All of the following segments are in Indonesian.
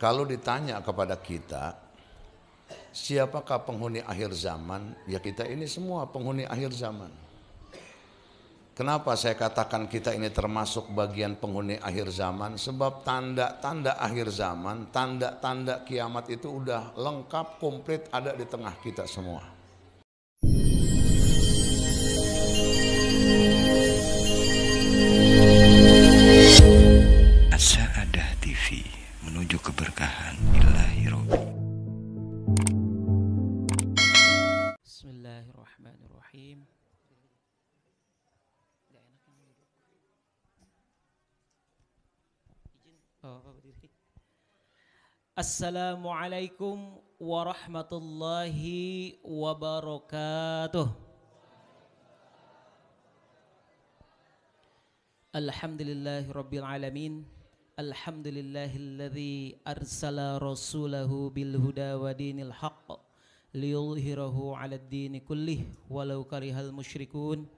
Kalau ditanya kepada kita, siapakah penghuni akhir zaman? Ya kita ini semua penghuni akhir zaman. Kenapa saya katakan kita ini termasuk bagian penghuni akhir zaman? Sebab tanda-tanda akhir zaman, tanda-tanda kiamat itu udah lengkap, komplit ada di tengah kita semua. As-Sa'adah TV, menuju keberkahan ilahi Robbi. Bismillahirrahmanirrahim. Assalamualaikum warahmatullahi wabarakatuh. Alhamdulillahi rabbil alamin. Alhamdulillahilladzi arsala rasulahu bil huda wa dinil haqq liyudhhirahu 'alad dini kullih walau karihal musyrikun.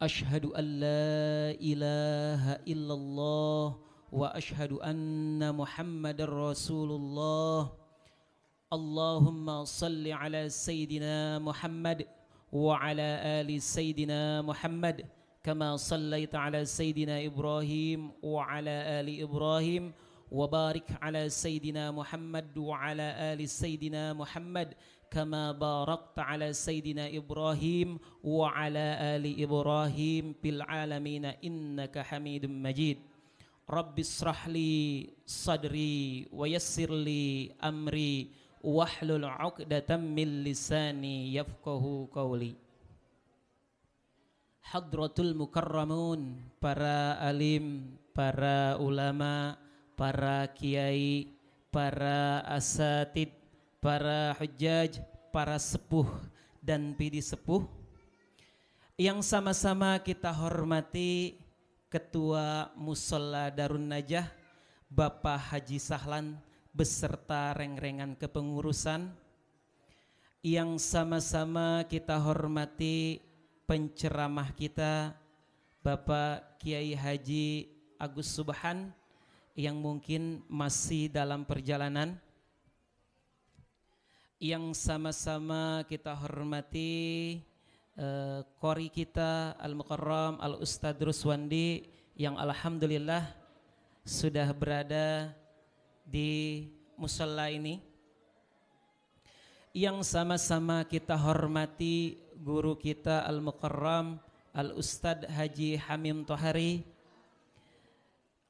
Ashhadu an la ilaha illallah wa ashhadu anna Muhammadar Rasulullah. Allahumma salli ala Sayyidina Muhammad wa ala ali Sayyidina Muhammad kama sallaita ala Sayyidina Ibrahim wa ala ali Ibrahim wa barik ala Sayyidina Muhammad wa ala ali Sayyidina Muhammad kama barakta ala Sayyidina Ibrahim wa ala ali Ibrahim fil alamin innaka Hamidum Majid. Rabbi israh li sadri wa yassir li amri wahlul 'uqdatam min lisani yafqahu qawli. Hadratul mukarramun, para alim, para ulama, para kiai, para asatid, para hujjaj, para sepuh dan bidi sepuh yang sama-sama kita hormati Ketua Musholla Darun Najah Bapak Haji Sahlan beserta reng-rengan kepengurusan, yang sama-sama kita hormati penceramah kita Bapak Kiai Haji Agus Subhan yang mungkin masih dalam perjalanan, yang sama-sama kita hormati qori kita Al-Mukarram Al-Ustadz Ruswandi yang alhamdulillah sudah berada di musholla ini, yang sama-sama kita hormati guru kita Al-Mukarram Al-Ustadz Haji Hamim Tohari,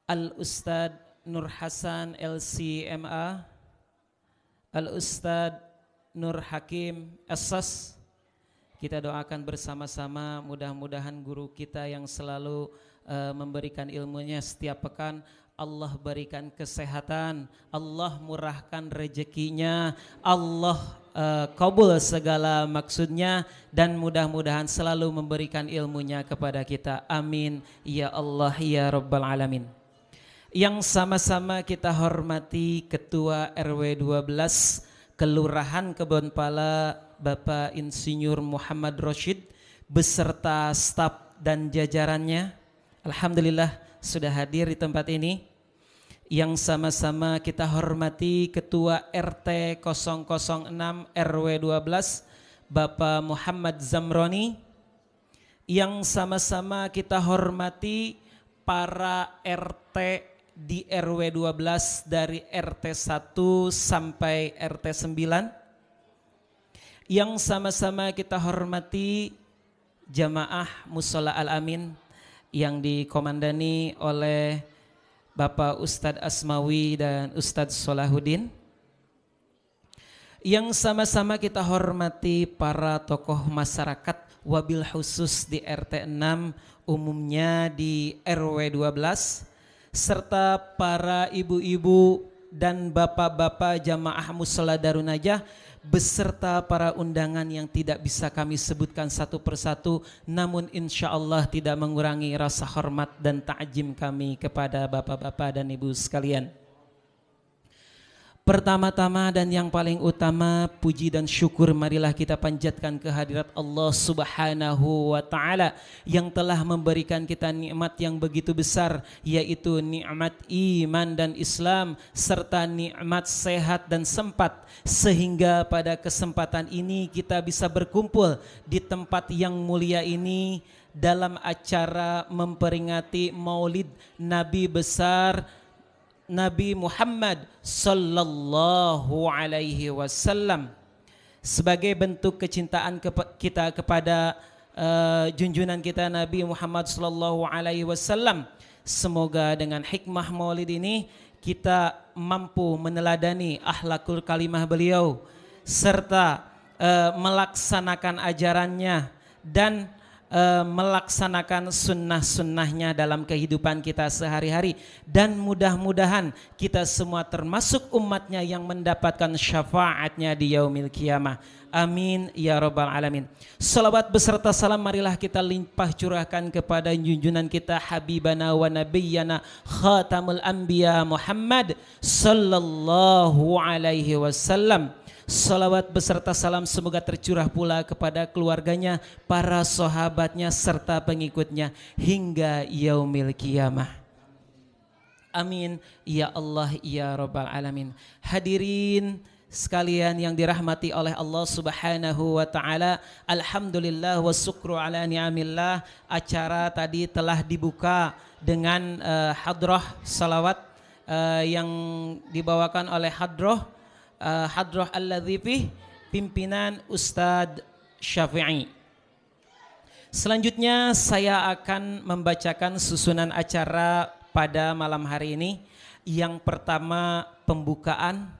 Al-Ustadz Nur Hasan LCMA, Al-Ustadz Nur Hakim Assas. Kita doakan bersama-sama mudah-mudahan guru kita yang selalu memberikan ilmunya setiap pekan Allah berikan kesehatan, Allah murahkan rezekinya, Allah kabul segala maksudnya, dan mudah-mudahan selalu memberikan ilmunya kepada kita. Amin ya Allah ya Rabbal Alamin. Yang sama-sama kita hormati Ketua RW 12 Kelurahan Kebonpala Bapak Insinyur Muhammad Rashid beserta staf dan jajarannya, alhamdulillah sudah hadir di tempat ini. Yang sama-sama kita hormati Ketua RT 006 RW 12 Bapak Muhammad Zamroni. Yang sama-sama kita hormati para RT di RW 12 dari RT 1 sampai RT 9. Yang sama-sama kita hormati jamaah Musholla Al-Amin yang dikomandani oleh Bapak Ustadz Asmawi dan Ustadz Solahuddin. Yang sama-sama kita hormati para tokoh masyarakat wabil khusus di RT 6, umumnya di RW 12, serta para ibu-ibu dan bapak-bapak jamaah Musholla Darun Najah beserta para undangan yang tidak bisa kami sebutkan satu persatu, namun insya Allah tidak mengurangi rasa hormat dan ta'zim kami kepada bapak-bapak dan ibu sekalian. Pertama-tama dan yang paling utama, puji dan syukur marilah kita panjatkan kehadirat Allah Subhanahu wa taala yang telah memberikan kita nikmat yang begitu besar, yaitu nikmat iman dan Islam serta nikmat sehat dan sempat, sehingga pada kesempatan ini kita bisa berkumpul di tempat yang mulia ini dalam acara memperingati Maulid Nabi besar Nabi Muhammad sallallahu alaihi wasallam, sebagai bentuk kecintaan kita kepada junjungan kita Nabi Muhammad sallallahu alaihi wasallam. Semoga dengan hikmah Maulid ini kita mampu meneladani akhlakul kalimah beliau serta melaksanakan ajarannya dan melaksanakan sunnah-sunnahnya dalam kehidupan kita sehari-hari, dan mudah-mudahan kita semua termasuk umatnya yang mendapatkan syafaatnya di yaumil qiyamah. Amin ya rabbal alamin. Salawat beserta salam marilah kita limpah curahkan kepada junjungan kita habibana wa nabiyyana khatamul anbiya Muhammad sallallahu alaihi wasallam. Salawat beserta salam semoga tercurah pula kepada keluarganya, para sahabatnya serta pengikutnya hingga yaumil qiyamah. Amin ya Allah ya rabbal alamin. Hadirin sekalian yang dirahmati oleh Allah Subhanahu wa taala, alhamdulillah wa syukru ala ni'amillah. Acara tadi telah dibuka dengan hadrah salawat yang dibawakan oleh Hadrah Al-Ladhifih, pimpinan Ustadz Syafi'i. Selanjutnya saya akan membacakan susunan acara pada malam hari ini. Yang pertama pembukaan,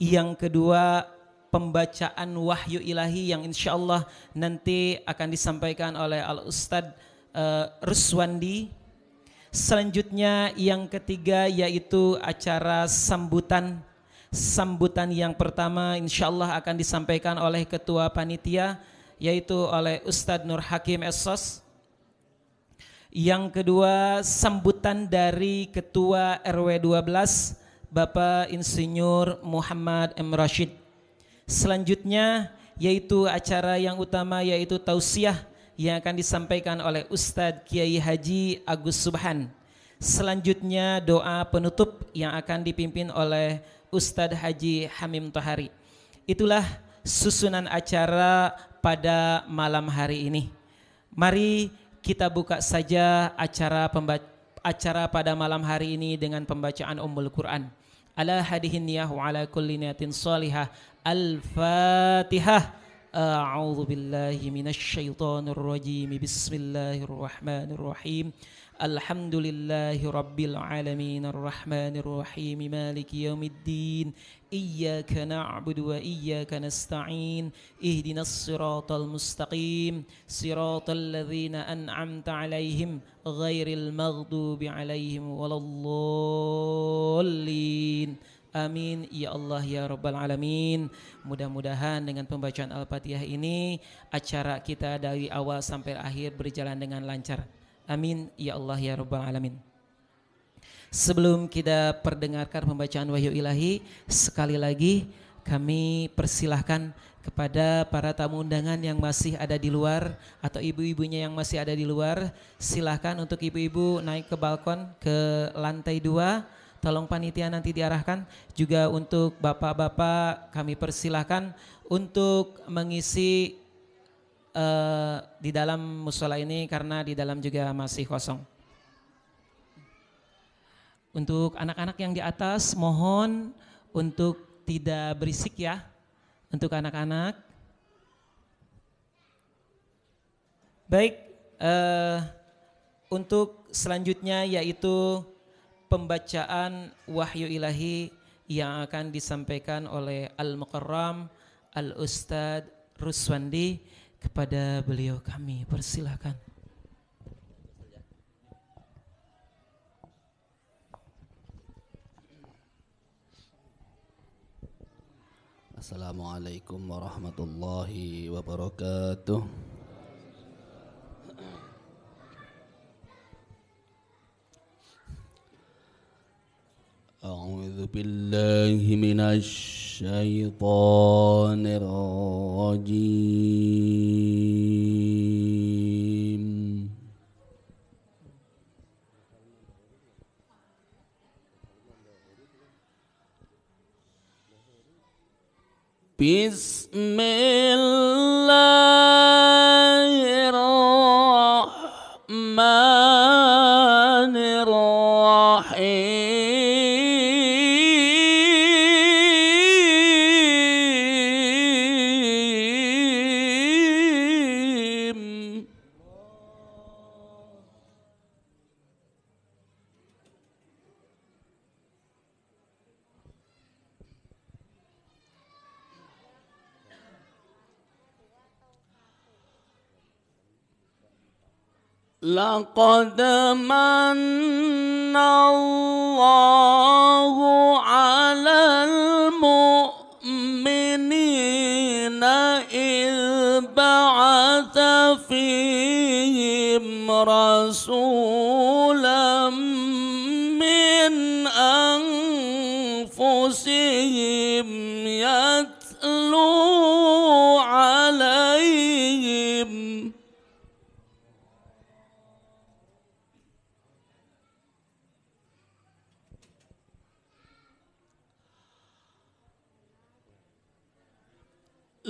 yang kedua pembacaan wahyu ilahi yang insya Allah nanti akan disampaikan oleh Al-Ustadz Ruswandi. Selanjutnya yang ketiga yaitu acara sambutan. Sambutan yang pertama insya Allah akan disampaikan oleh Ketua Panitia, yaitu oleh Ustadz Nur Hakim Essos. Yang kedua sambutan dari Ketua RW 12 Bapak Insinyur Muhammad M. Rashid. Selanjutnya yaitu acara yang utama yaitu tausiah yang akan disampaikan oleh Ustadz Kiai Haji Agus Subhan. Selanjutnya doa penutup yang akan dipimpin oleh Ustadz Haji Hamim Tohari. Itulah susunan acara pada malam hari ini. Mari kita buka saja acara pada malam hari ini dengan pembacaan Ummul Quran. Ala hadihin niyah wa ala kulli niyatin salihah. Al-Fatihah. A'udzu billahi minasy syaithanir rajim. Bismillahirrahmanirrahim. Alhamdulillahi rabbil alamin arrahmanir rahim maliki yaumiddin iyyaka na'budu wa iyyaka nasta'in ihdinas siratal mustaqim siratal ladzina an'amta 'alaihim ghairil maghdubi 'alaihim waladdallin. Amin ya Allah ya rabbal alamin. Mudah-mudahan dengan pembacaan Al-Fatihah ini acara kita dari awal sampai akhir berjalan dengan lancar. Amin ya Allah ya rabbal alamin. Sebelum kita perdengarkan pembacaan wahyu ilahi, sekali lagi kami persilahkan kepada para tamu undangan yang masih ada di luar atau ibu-ibunya yang masih ada di luar, silahkan untuk ibu-ibu naik ke balkon ke lantai 2. Tolong panitia nanti diarahkan. Juga untuk bapak-bapak kami persilahkan untuk mengisi di dalam musola ini karena di dalam juga masih kosong. Untuk anak-anak yang di atas mohon untuk tidak berisik ya. Untuk anak-anak. Baik, untuk selanjutnya yaitu pembacaan wahyu ilahi yang akan disampaikan oleh Al-Mukarram Al-Ustadz Ruswandi. Kepada beliau kami persilahkan. Assalamualaikum warahmatullahi wabarakatuh. أعوذ بالله من الشيطان الرجيم. بسم الله الرحمن الرحيم. لقد من الله على المؤمنين إذ بعث فيهم رسولا من أنفسهم يتلو عليهم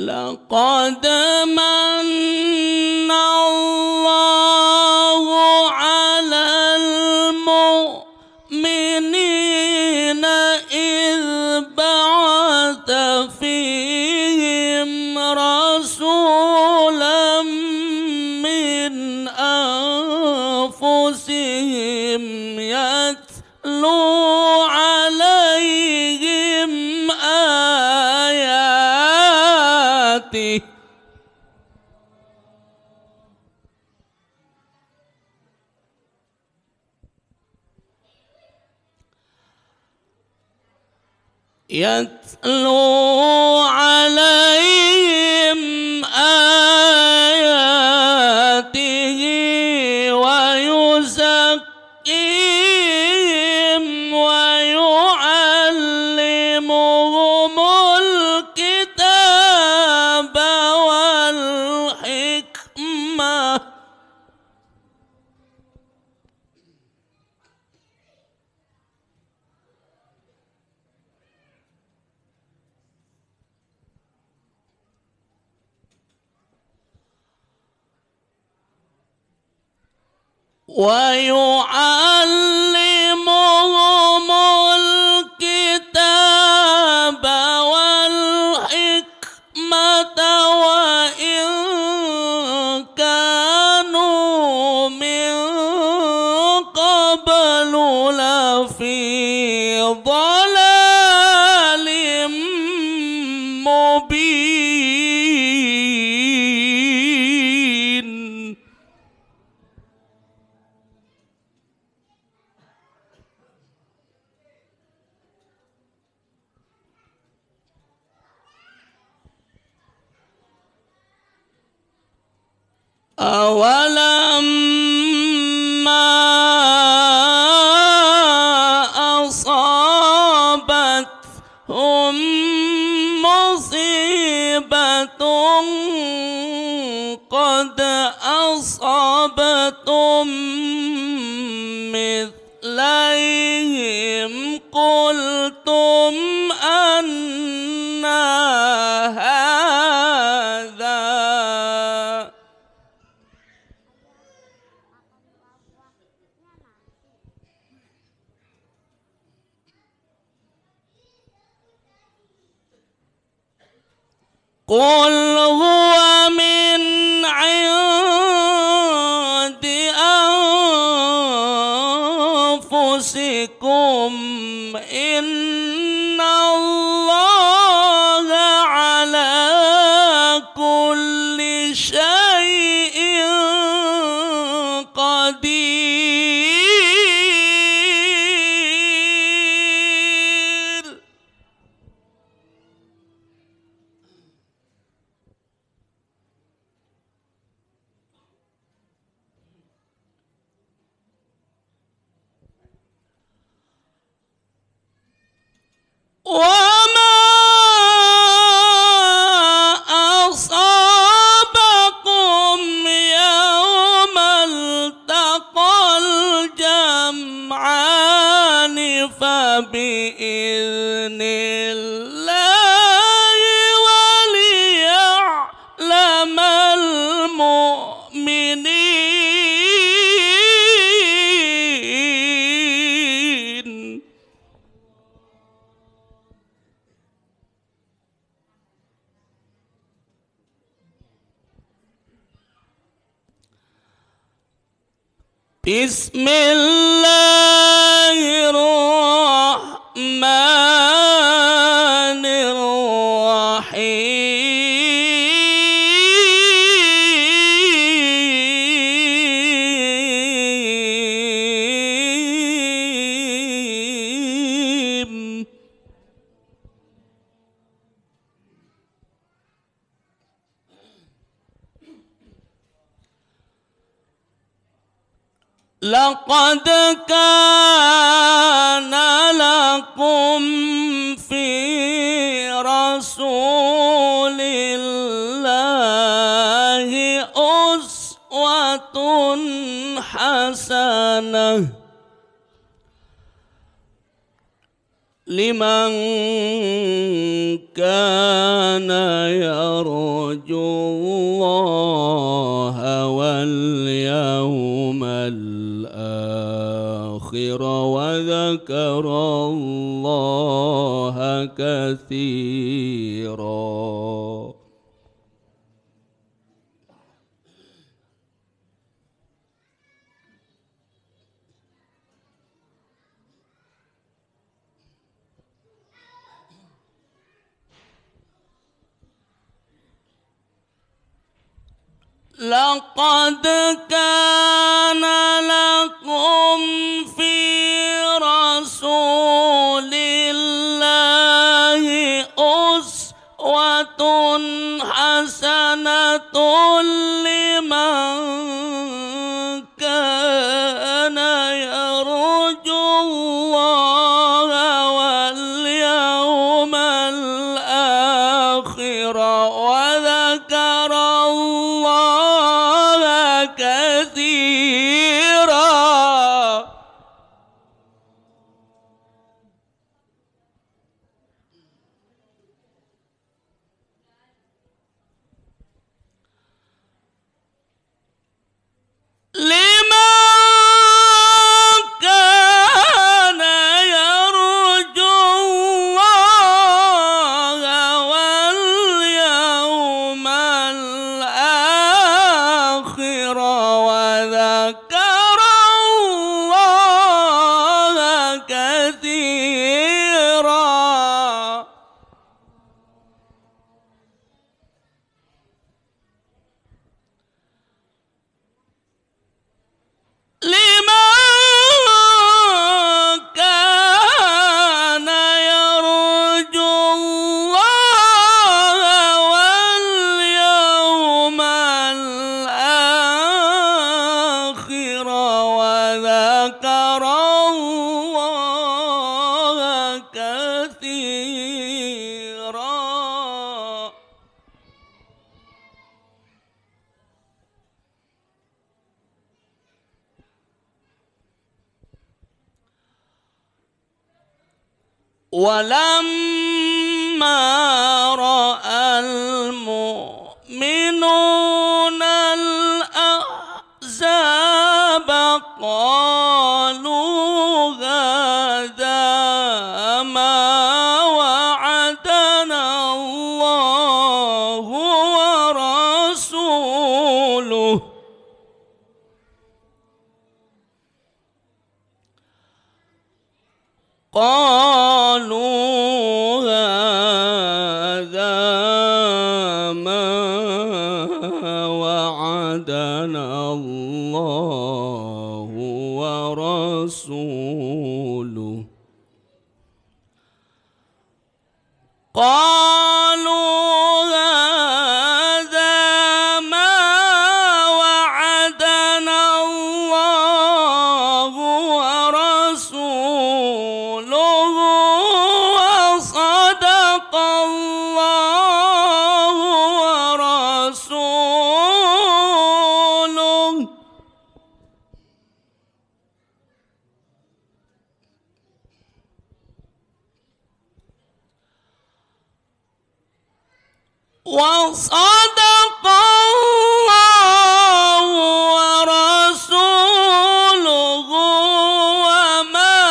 لقد من الله على المؤمنين إذ بعث فيهم رسولا من أنفسهم يتلو عليهم آياته ويزكيهم ويعلمهم الكتاب والحكمة ويعلمهم الكتاب والحكمة وإن كانوا من قبل لفي ضلال مبين. أولما أصابتهم مصيبة قد أصابتم مثليهم قلتم أنى هذا قل هو من عند أنفسكم إن الله على كل شيء قدير. بإذن الله وليعلم المؤمنين. بسم الله الرحمن الرحيم. لقد كان لكم في رسول الله أسوة حسنة لمن كان يرجو الله واليوم الآخر وذكر الله كثيرا. لقد كان لكم في رسول الله أسوة حسنة لمن كان يرجو الله واليوم الآخر وذكر الله كثيرا. لمن كان يرجو الله واليوم الآخر وذكر الله كثيرا. لمن كان يرجو الله واليوم الآخر وذكر الله كثيرا. ولما رأى المؤمنون الأحزاب قالوا هذا ما وعدنا الله ورسوله قالوا هذا ما وعدنا الله ورسوله قالوا هذا ما وعدنا الله ورسوله وصدق الله ورسوله وصدق الله ورسوله وما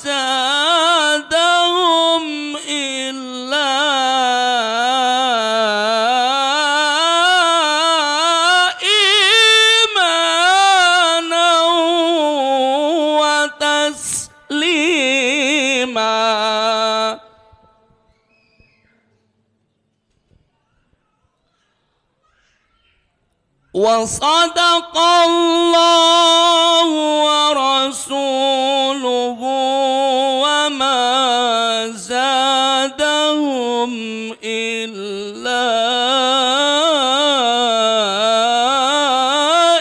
زادهم إلا إيمانا وتسليما. وصدق الله ورسوله وما زادهم إلا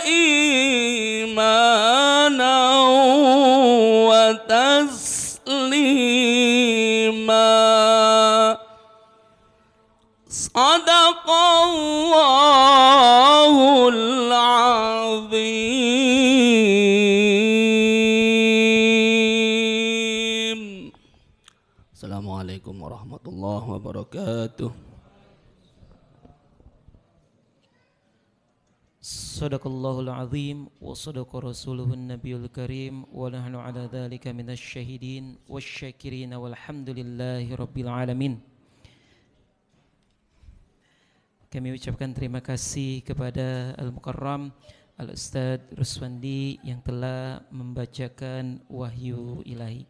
إيمانا وتسليما. صدق الله العظيم. Assalamualaikum warahmatullahi wabarakatuh. Sadaqallahul azim wa sadaqa rasuluhun nabiyul karim wa nahnu ala dhalika minasy syahidin wasyakirin walhamdulillahi rabbil alamin. Kami ucapkan terima kasih kepada Al-Mukarram Al-Ustadz Ruswandi yang telah membacakan wahyu ilahi.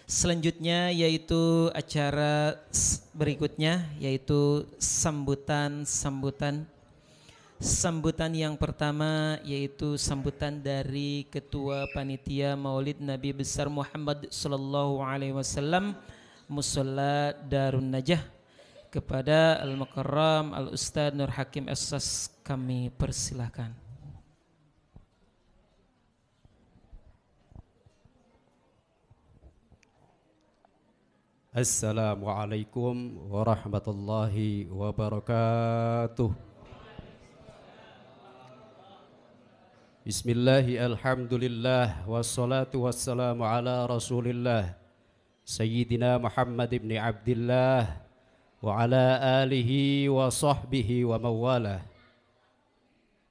Selanjutnya yaitu acara berikutnya yaitu sambutan yang pertama yaitu sambutan dari Ketua Panitia Maulid Nabi Besar Muhammad sallallahu alaihi wasallam Musalla Darun Najah. Kepada Al-Mukarram Al-Ustadz Nur Hakim Essas kami persilahkan. Assalamualaikum warahmatullahi wabarakatuh. Bismillahi alhamdulillah wassalatu wassalamu ala rasulillah Sayyidina Muhammad ibn Abdillah wa ala alihi wa sahbihi wa mawalah.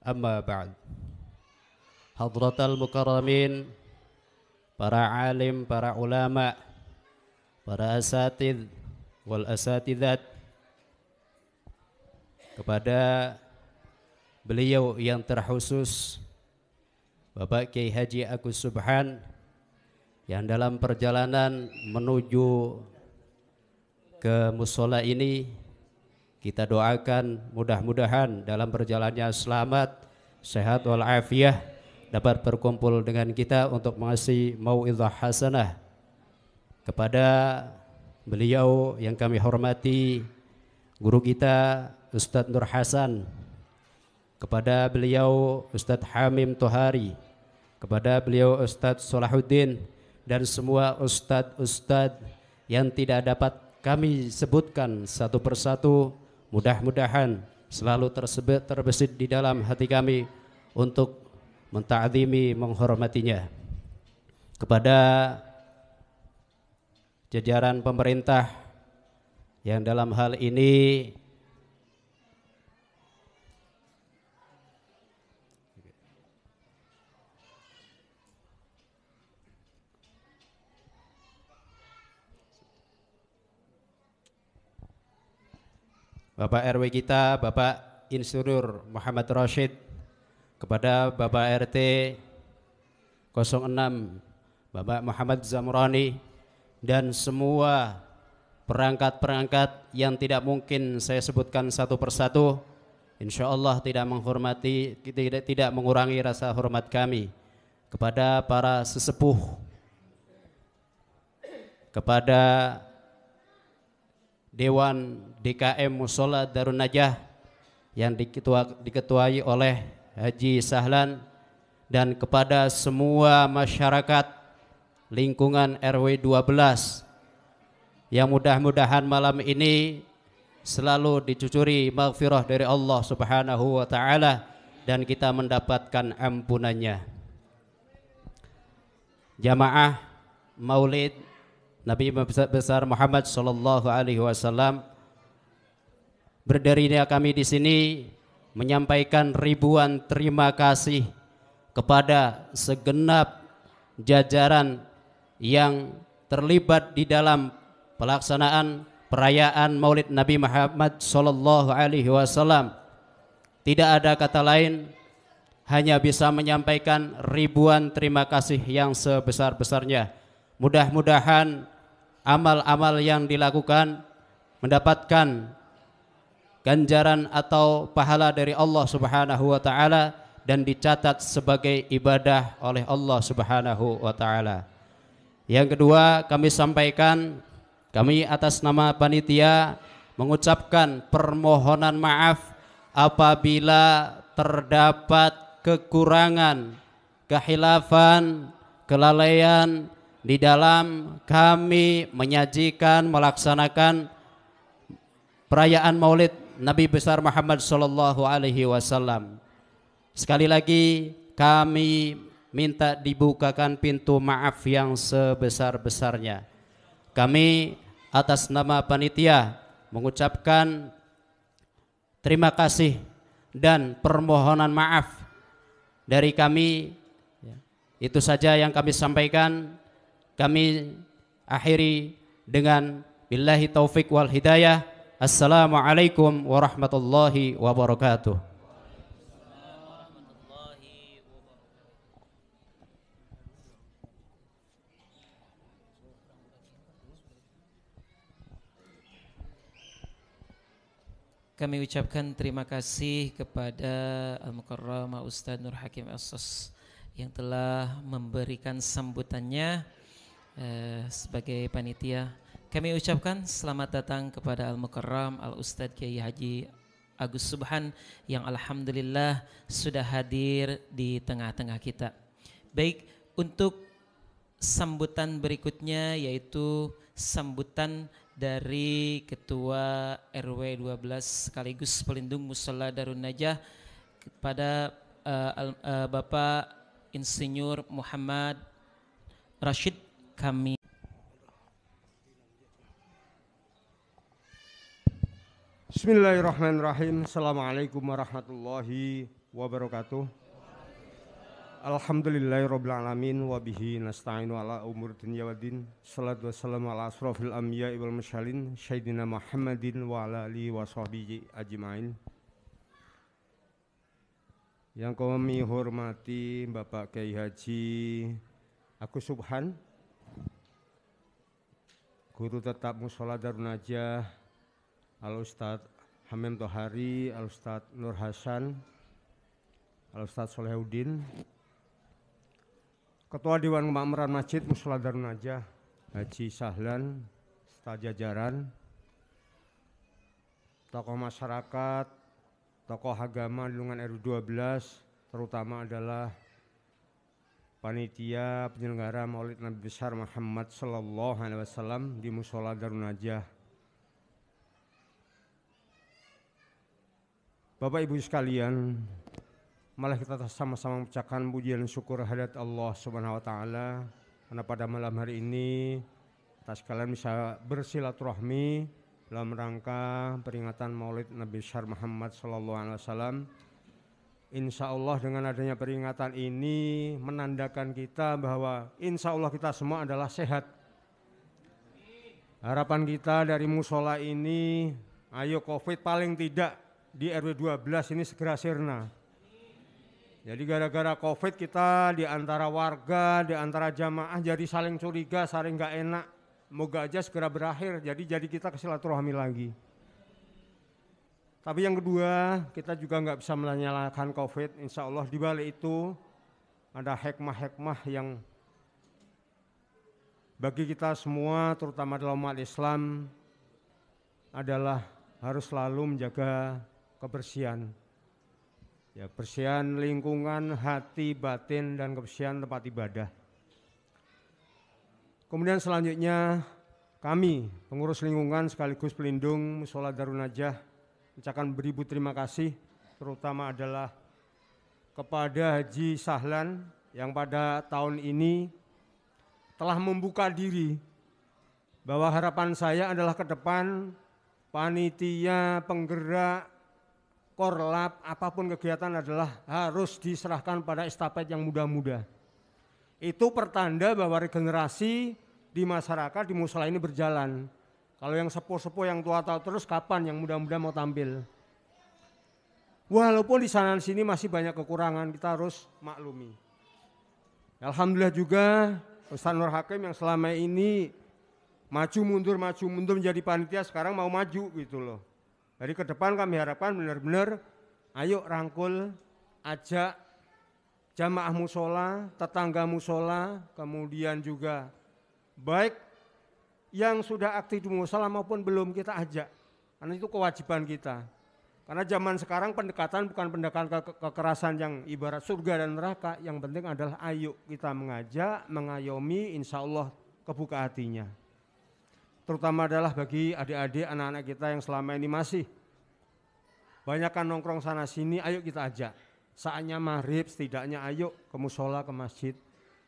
Amma ba'd. Hadratal mukarramin, para alim, para ulama, para asatidz wal asatidzat, kepada beliau yang terkhusus Bapak Kiai Haji Agus Subhan yang dalam perjalanan menuju ke musola ini, kita doakan mudah-mudahan dalam perjalanannya selamat, sehat walafiat, dapat berkumpul dengan kita untuk mengasih mau'izah hasanah. Kepada beliau yang kami hormati, guru kita Ustadz Nur Hasan, kepada beliau Ustadz Hamim Tohari, kepada beliau Ustadz Solahuddin, dan semua ustadz-ustadz yang tidak dapat kami sebutkan satu persatu, mudah-mudahan selalu terbesit di dalam hati kami untuk menta'zimi, menghormatinya. Kepada jajaran pemerintah yang dalam hal ini Bapak RW kita, Bapak Insinyur Muhammad Rashid, kepada Bapak RT 06, Bapak Muhammad Zamrani, dan semua perangkat-perangkat yang tidak mungkin saya sebutkan satu persatu, insya Allah tidak menghormati, tidak mengurangi rasa hormat kami. Kepada para sesepuh, kepada Dewan DKM Mushola Darun Najah yang diketuai oleh Haji Sahlan, dan kepada semua masyarakat lingkungan RW 12 yang mudah-mudahan malam ini selalu dicucuri maghfirah dari Allah Subhanahu wa taala dan kita mendapatkan ampunannya. Jamaah Maulid Nabi besar Muhammad sallallahu alaihi wasallam, berdirinya kami di sini menyampaikan ribuan terima kasih kepada segenap jajaran yang terlibat di dalam pelaksanaan perayaan Maulid Nabi Muhammad sallallahu alaihi wasallam. Tidak ada kata lain, hanya bisa menyampaikan ribuan terima kasih yang sebesar-besarnya. Mudah-mudahan amal-amal yang dilakukan mendapatkan ganjaran atau pahala dari Allah Subhanahu wa taala dan dicatat sebagai ibadah oleh Allah Subhanahu wa taala. Yang kedua, kami sampaikan, kami atas nama panitia mengucapkan permohonan maaf apabila terdapat kekurangan, kehilafan, kelalaian di dalam kami menyajikan, melaksanakan perayaan Maulid Nabi besar Muhammad sallallahu alaihi wasallam. Sekali lagi kami minta dibukakan pintu maaf yang sebesar-besarnya. Kami atas nama panitia mengucapkan terima kasih dan permohonan maaf dari kami. Itu saja yang kami sampaikan. Kami akhiri dengan billahi taufik wal hidayah. Assalamualaikum warahmatullahi wabarakatuh. Kami ucapkan terima kasih kepada Al-Mukarram Ustaz Nur Hakim As-Sos yang telah memberikan sambutannya sebagai panitia. Kami ucapkan selamat datang kepada Al-Mukarram Al-Ustaz Kiai Haji Agus Subhan yang alhamdulillah sudah hadir di tengah-tengah kita. Baik, untuk sambutan berikutnya yaitu sambutan dari Ketua RW 12 sekaligus pelindung Mushola Darun Najah kepada Bapak Insinyur Muhammad Rashid. Kami Bismillahirrahmanirrahim. Assalamualaikum warahmatullahi wabarakatuh. Alhamdulillahirabbil alamin wa bihi nasta'inu ala umuri dunya waddin. Shalatu wassalamu ala asrofil anbiya'i wal mursalin sayyidina Muhammadin wa ala alihi wa sahbihi ajmain. Yang kami hormati Bapak Kiai Haji Agus Subhan, Guru Tetap Mushola Darun Najah, Al-Ustadz Hamim Tohari, Al-Ustadz Nur Hasan, Al-Ustadz Solehuddin, Ketua Dewan Kemakmuran Masjid Mushola Darun Najah Haji Sahlan, serta jajaran, tokoh masyarakat, tokoh agama di lingkungan RW 12, terutama adalah panitia penyelenggara Maulid Nabi besar Muhammad sallallahu alaihi wasallam di Mushola Darun Najah. Bapak Ibu sekalian, malah kita sama-sama mengucapkan puji dan syukur hadirat Allah Subhanahu wa taala karena pada malam hari ini kita sekalian bisa bersilaturahmi dalam rangka peringatan Maulid Nabi besar Muhammad sallallahu alaihi wasallam. Insya Allah dengan adanya peringatan ini menandakan kita bahwa insya Allah kita semua adalah sehat. Harapan kita dari musola ini, ayo COVID paling tidak di RW 12 ini segera sirna. Jadi gara-gara COVID kita di antara warga, di antara jamaah jadi saling curiga, saling gak enak. Moga aja segera berakhir, jadi kita ke silaturahmi lagi. Tapi yang kedua, kita juga nggak bisa menyalahkan COVID. Insya Allah di balik itu ada hikmah-hikmah yang bagi kita semua, terutama dalam umat Islam, adalah harus selalu menjaga kebersihan. Ya, kebersihan lingkungan, hati, batin, dan kebersihan tempat ibadah. Kemudian selanjutnya kami, pengurus lingkungan sekaligus pelindung Mushola Darun Najah, ucapkan beribu terima kasih, terutama adalah kepada Haji Sahlan yang pada tahun ini telah membuka diri bahwa harapan saya adalah ke depan panitia, penggerak, korlap, apapun kegiatan adalah harus diserahkan pada estafet yang muda-muda. Itu pertanda bahwa regenerasi di masyarakat di musala ini berjalan. Kalau yang sepuh-sepuh yang tua tahu terus kapan yang muda-muda mau tampil. Walaupun di sana sini masih banyak kekurangan, kita harus maklumi. Alhamdulillah juga Ustaz Nur Hakim yang selama ini maju mundur menjadi panitia sekarang mau maju gitu loh. Jadi ke depan kami harapkan benar-benar ayo rangkul, ajak jamaah musola, tetangga musola, kemudian juga baik yang sudah aktif di musola maupun belum kita ajak. Karena itu kewajiban kita. Karena zaman sekarang pendekatan bukan pendekatan kekerasan yang ibarat surga dan neraka. Yang penting adalah ayo kita mengajak, mengayomi, insya Allah kebuka hatinya. Terutama adalah bagi adik-adik, anak-anak kita yang selama ini masih banyakkan nongkrong sana sini, ayo kita ajak. Saatnya maghrib setidaknya ayo ke musola, ke masjid.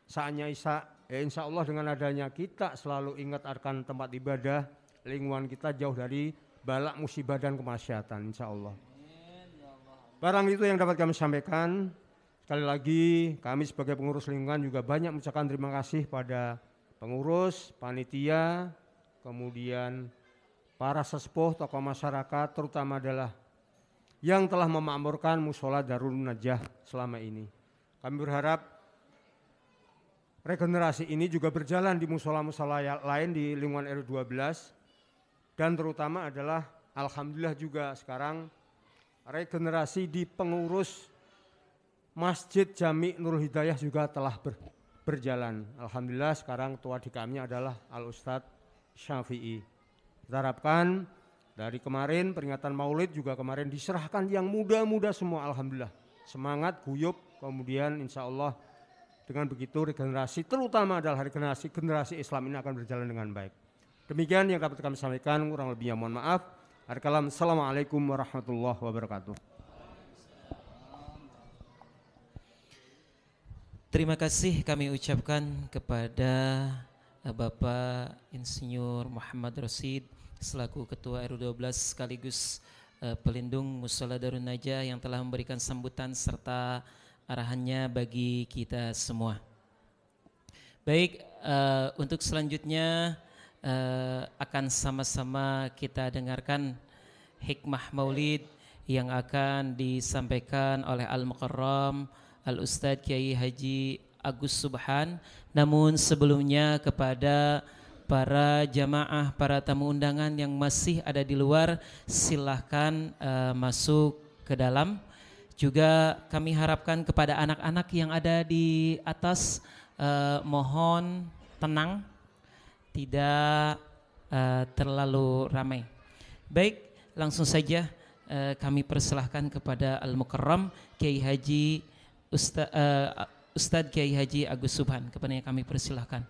Saatnya isya, ya insya Allah dengan adanya kita selalu ingat akan tempat ibadah, lingkungan kita jauh dari balak musibah dan kemaksiatan insya Allah. Barang itu yang dapat kami sampaikan. Sekali lagi kami sebagai pengurus lingkungan juga banyak mengucapkan terima kasih pada pengurus, panitia, kemudian para sesepuh, tokoh masyarakat, terutama adalah yang telah memakmurkan musola Darul Najah selama ini. Kami berharap regenerasi ini juga berjalan di musola-musola lain di lingkungan RW 12 dan terutama adalah alhamdulillah juga sekarang regenerasi di pengurus Masjid Jami Nurul Hidayah juga telah berjalan. Alhamdulillah sekarang ketua di kami adalah Al-Ustadz Syafi'i. Kita harapkan dari kemarin peringatan Maulid juga kemarin diserahkan yang muda-muda semua, alhamdulillah. Semangat, guyup, kemudian insya Allah dengan begitu regenerasi, terutama adalah generasi Islam ini akan berjalan dengan baik. Demikian yang dapat kami sampaikan, kurang lebihnya mohon maaf. Assalamualaikum warahmatullahi wabarakatuh. Terima kasih kami ucapkan kepada Bapak Insinyur Muhammad Rosid selaku Ketua RW 12 sekaligus pelindung Mushola Darun Najah yang telah memberikan sambutan serta arahannya bagi kita semua. Baik, untuk selanjutnya akan sama-sama kita dengarkan hikmah maulid yang akan disampaikan oleh Al-Mukarram Al-Ustadz Kiai Haji Agus Subhan. Namun sebelumnya kepada para jamaah, para tamu undangan yang masih ada di luar, silahkan masuk ke dalam. Juga kami harapkan kepada anak-anak yang ada di atas, mohon tenang, tidak terlalu ramai. Baik, langsung saja kami persilahkan kepada Al-Mukarram Kiai Haji Ustadz Kiai Haji Agus Subhan, kepada yang kami persilahkan.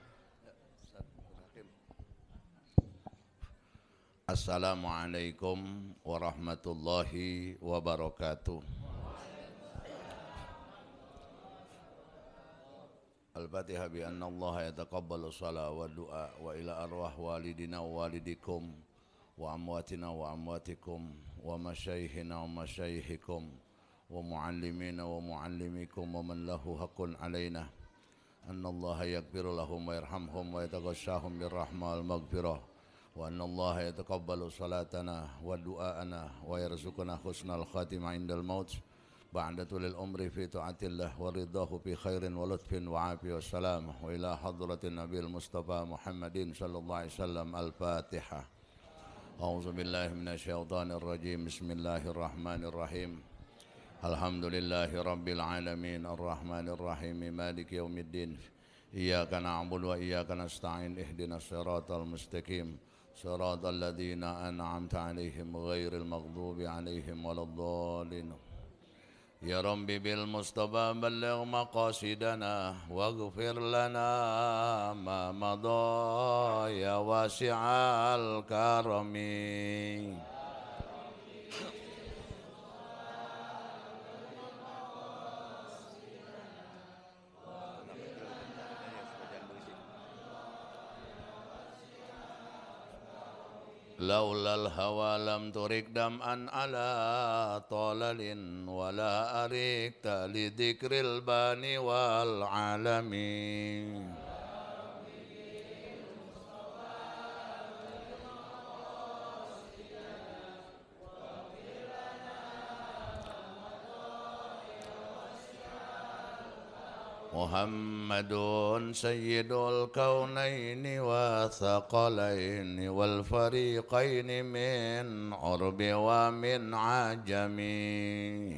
Assalamualaikum warahmatullahi wabarakatuh. Al-Fatihah bi anna Allah yataqabbalu shalah wa du'a wa ila arwah walidina wa walidikum wa amwatina wa amwatikum wa masyayikhina wa masyayikhikum wa muallimina wa muallimikum wa man lahu haqqun alaina anna Allah yaghfiru lahum wa yarhamhum wa yataghashshahum birrahmah wal maghfirah wa anna Allah yataqabbalu salatana wa du'aana wa yarzuquna husnal khatimah indal maut ba'da tulil umri fi ta'atillah wa ridahu fi khairin wa lutfin wa afi wa salam wa ila hadratin nabil mustafa Muhammadin sallallahu alaihi wasallam. Al-Fatihah. A'udzu billahi minasyaitonir rajim. Bismillahirrahmanirrahim. Alhamdulillahi rabbil alamin arrahmanir rahim maliki yaumiddin. Iyyaka na'budu wa iyyaka nasta'in ihdinas siratal mustaqim siratal ladzina an'amta 'alaihim ghairil maghdubi 'alaihim waladdallin. Ya Rabbi bil Mustafa balligh maqasidana waghfir lana ma madha ya wasi'al karami. laulal hawa lam turik dam'an ala talalin wala arikta li dzikril bani wal alamin. Muhammadun sayyidul kaunaini wa thaqalaini wal fariqaini min urbi wa min ajami.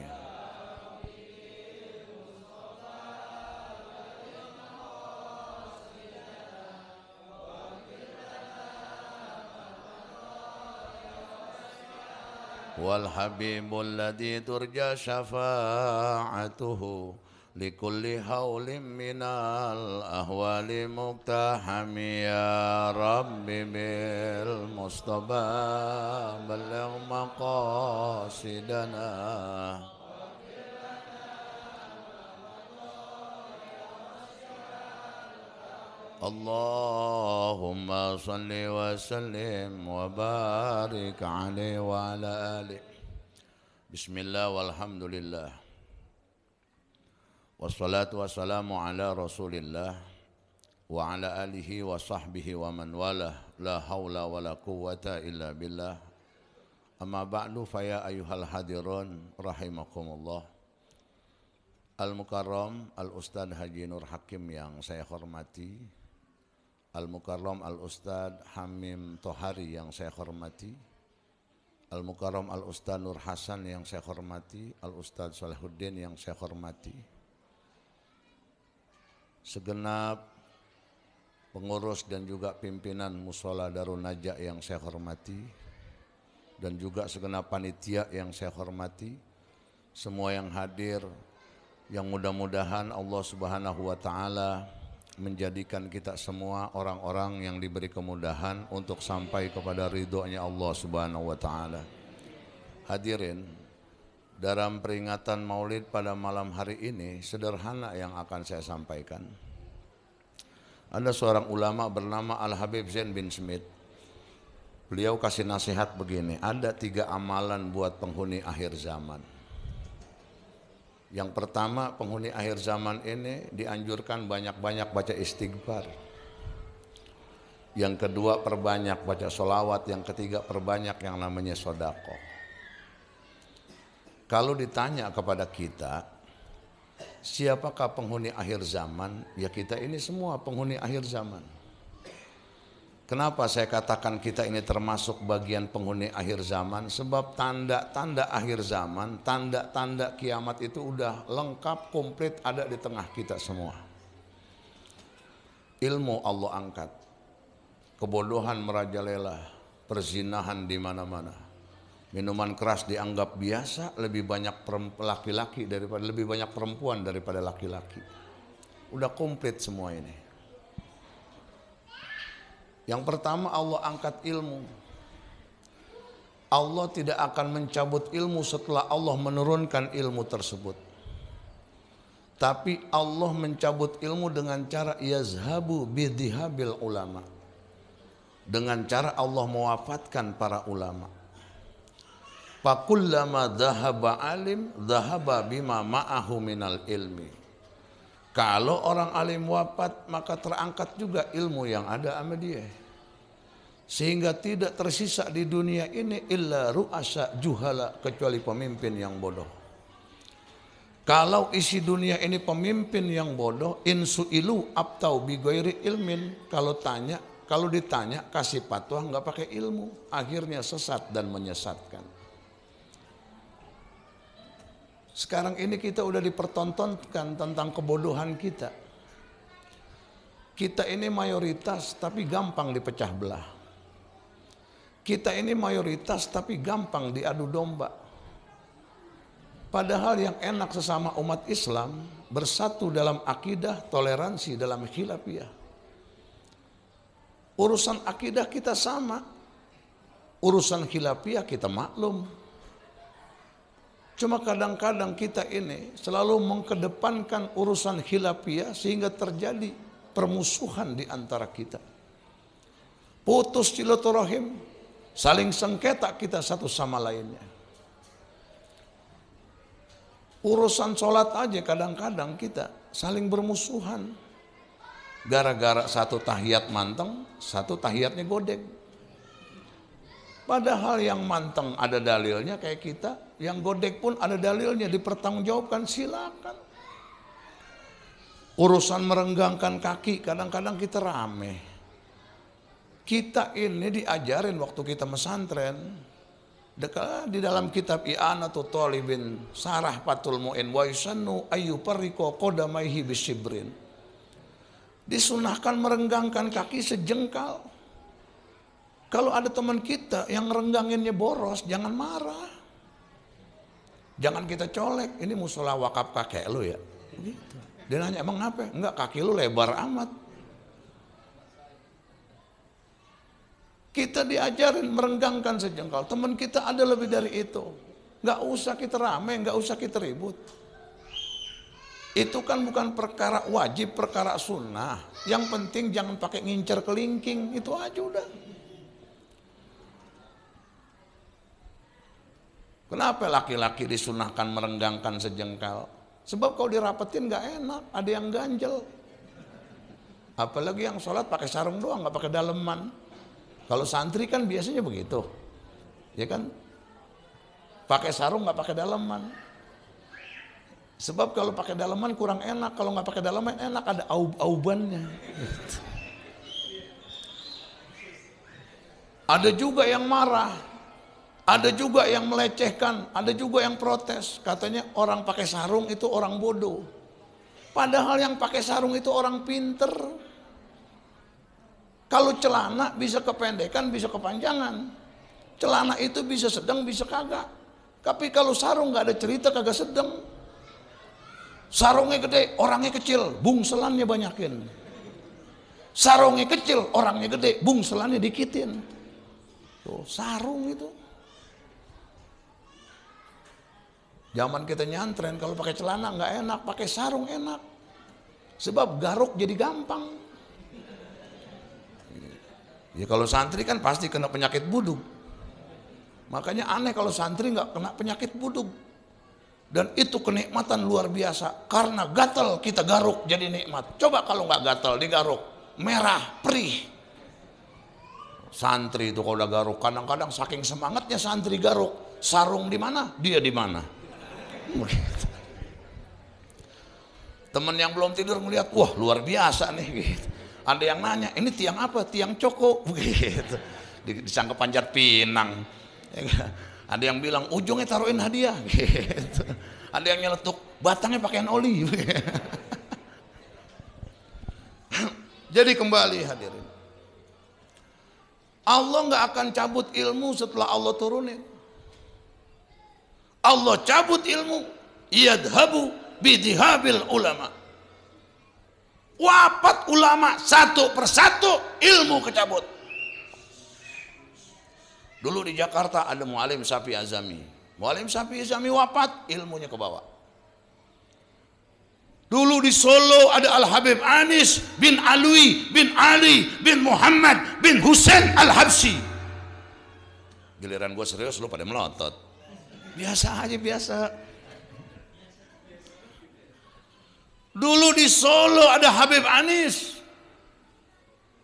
Wal habibul ladzi turja syafa'atuhu likulli haulin minal ahwali muqtahami. Ya Rabbi bil Mustafa balagh maqasidana. Allahumma salli wa sallim wa barik alaihi wa ala alihi. Bismillah walhamdulillah. Wassalatu wassalamu ala rasulillah wa ala alihi wa sahbihi wa man walah. La hawla wa la quwwata illa billah. Amma ba'du faya ayuhal hadirun rahimakumullah. Al-Mukarram Al-Ustad Haji Nur Hakim yang saya hormati, Al-Mukarram Al-Ustad Hamim Tohari yang saya hormati, Al-Mukarram Al-Ustad Nur Hasan yang saya hormati, Al-Ustad Salahuddin yang saya hormati, segenap pengurus dan juga pimpinan Mushola Darun Najah yang saya hormati, dan juga segenap panitia yang saya hormati, semua yang hadir, yang mudah-mudahan Allah Subhanahu wa Ta'ala menjadikan kita semua orang-orang yang diberi kemudahan untuk sampai kepada ridhonya Allah Subhanahu wa Ta'ala. Hadirin, dalam peringatan Maulid pada malam hari ini sederhana yang akan saya sampaikan. Ada seorang ulama bernama Al-Habib Zain bin Smith. Beliau kasih nasihat begini, ada 3 amalan buat penghuni akhir zaman. Yang pertama, penghuni akhir zaman ini dianjurkan banyak-banyak baca istighfar. Yang kedua, perbanyak baca sholawat. Yang ketiga, perbanyak yang namanya sodaqoh. Kalau ditanya kepada kita, siapakah penghuni akhir zaman? Ya kita ini semua penghuni akhir zaman. Kenapa saya katakan kita ini termasuk bagian penghuni akhir zaman? Sebab tanda-tanda akhir zaman, tanda-tanda kiamat itu udah lengkap, komplit ada di tengah kita semua. Ilmu Allah angkat, kebodohan merajalela, perzinahan di mana-mana. Minuman keras dianggap biasa, lebih banyak laki-laki daripada lebih banyak perempuan daripada laki-laki. Udah komplit semua ini. Yang pertama, Allah angkat ilmu. Allah tidak akan mencabut ilmu setelah Allah menurunkan ilmu tersebut. Tapi Allah mencabut ilmu dengan cara yazhabu bidhihabil ulama. Dengan cara Allah mewafatkan para ulama. Fakullama dhahaba alim dhahaba bima ma'ahu minal ilmi. Kalau orang alim wafat, maka terangkat juga ilmu yang ada sama dia. Sehingga tidak tersisa di dunia ini illa ru'asa juhala, kecuali pemimpin yang bodoh. Kalau isi dunia ini pemimpin yang bodoh, insu'ilu abtau bigoiri ilmin. Kalau ditanya kasih fatwa nggak pakai ilmu, akhirnya sesat dan menyesatkan. Sekarang ini kita udah dipertontonkan tentang kebodohan kita. Kita ini mayoritas tapi gampang dipecah belah. Kita ini mayoritas tapi gampang diadu domba. Padahal yang enak sesama umat Islam bersatu dalam akidah, toleransi dalam khilafiyah. Urusan akidah kita sama, urusan khilafiyah kita maklum. Cuma kadang-kadang kita ini selalu mengedepankan urusan khilafiyah sehingga terjadi permusuhan di antara kita. Putus silaturahim Saling sengketa kita satu sama lainnya. Urusan sholat aja kadang-kadang kita saling bermusuhan. Gara-gara satu tahiyat manteng, satu tahiyatnya godek. Padahal yang manteng ada dalilnya kayak kita, yang godek pun ada dalilnya, dipertanggungjawabkan, silakan. Urusan merenggangkan kaki kadang-kadang kita rame. Kita ini diajarin waktu kita mesantren, di dalam kitab I'anatul Talibin, Sarah Fathul Mu'in, wa yusannu ayyufarriqu qadamaihi bisibrin. Disunahkan merenggangkan kaki sejengkal. Kalau ada teman kita yang ngerengganginnya boros, jangan marah. Jangan kita colek, ini musola wakaf kakek lu ya. Gitu. Dia nanya, emang apa? Enggak, kaki lu lebar amat. Kita diajarin merenggangkan sejengkal. Teman kita ada lebih dari itu. Nggak usah kita rame, nggak usah kita ribut. Itu kan bukan perkara wajib, perkara sunnah. Yang penting jangan pakai ngincer kelingking, itu aja udah. Kenapa laki-laki disunahkan merenggangkan sejengkal? Sebab kalau dirapetin nggak enak, ada yang ganjel. Apalagi yang sholat pakai sarung doang, nggak pakai daleman. Kalau santri kan biasanya begitu, ya kan? Pakai sarung nggak pakai daleman. Sebab kalau pakai daleman kurang enak, kalau nggak pakai daleman enak, ada aub-aubannya. Ada juga yang marah, ada juga yang melecehkan, ada juga yang protes. Katanya orang pakai sarung itu orang bodoh. Padahal yang pakai sarung itu orang pinter. Kalau celana bisa kependekan, bisa kepanjangan. Celana itu bisa sedang, bisa kagak. Tapi kalau sarung nggak ada cerita, kagak sedang. Sarungnya gede, orangnya kecil, bungselannya banyakin. Sarungnya kecil, orangnya gede, bungselannya dikitin. Tuh, sarung itu. Zaman kita nyantren, kalau pakai celana nggak enak, pakai sarung enak. Sebab garuk jadi gampang. Ya kalau santri kan pasti kena penyakit budug. Makanya aneh kalau santri nggak kena penyakit budug. Dan itu kenikmatan luar biasa. Karena gatal kita garuk jadi nikmat. Coba kalau nggak gatal digaruk, merah, perih. Santri itu kalau udah garuk, kadang-kadang saking semangatnya santri garuk, sarung di mana, dia di mana. Temen yang belum tidur ngeliat, wah luar biasa nih gitu. Ada yang nanya, ini tiang apa? Tiang coko, begitu. Disangka panjat pinang. Ada yang bilang, ujungnya taruhin hadiah, gitu. Ada yang nyeletuk, batangnya pakaian oli. Jadi kembali hadirin, Allah nggak akan cabut ilmu setelah Allah turunin. Allah cabut ilmu, yadhabu bidhihabil ulama. Wafat ulama satu persatu, ilmu kecabut. Dulu di Jakarta ada Mu'alim Syafi'i Azami. Mu'alim Syafi'i Azami wafat, ilmunya ke bawah. Dulu di Solo ada Al-Habib Anis bin Alwi bin Ali bin Muhammad bin Husain Al-Habsyi. Giliran gue serius, lu pada melotot. Biasa aja, biasa. Dulu di Solo ada Habib Anis,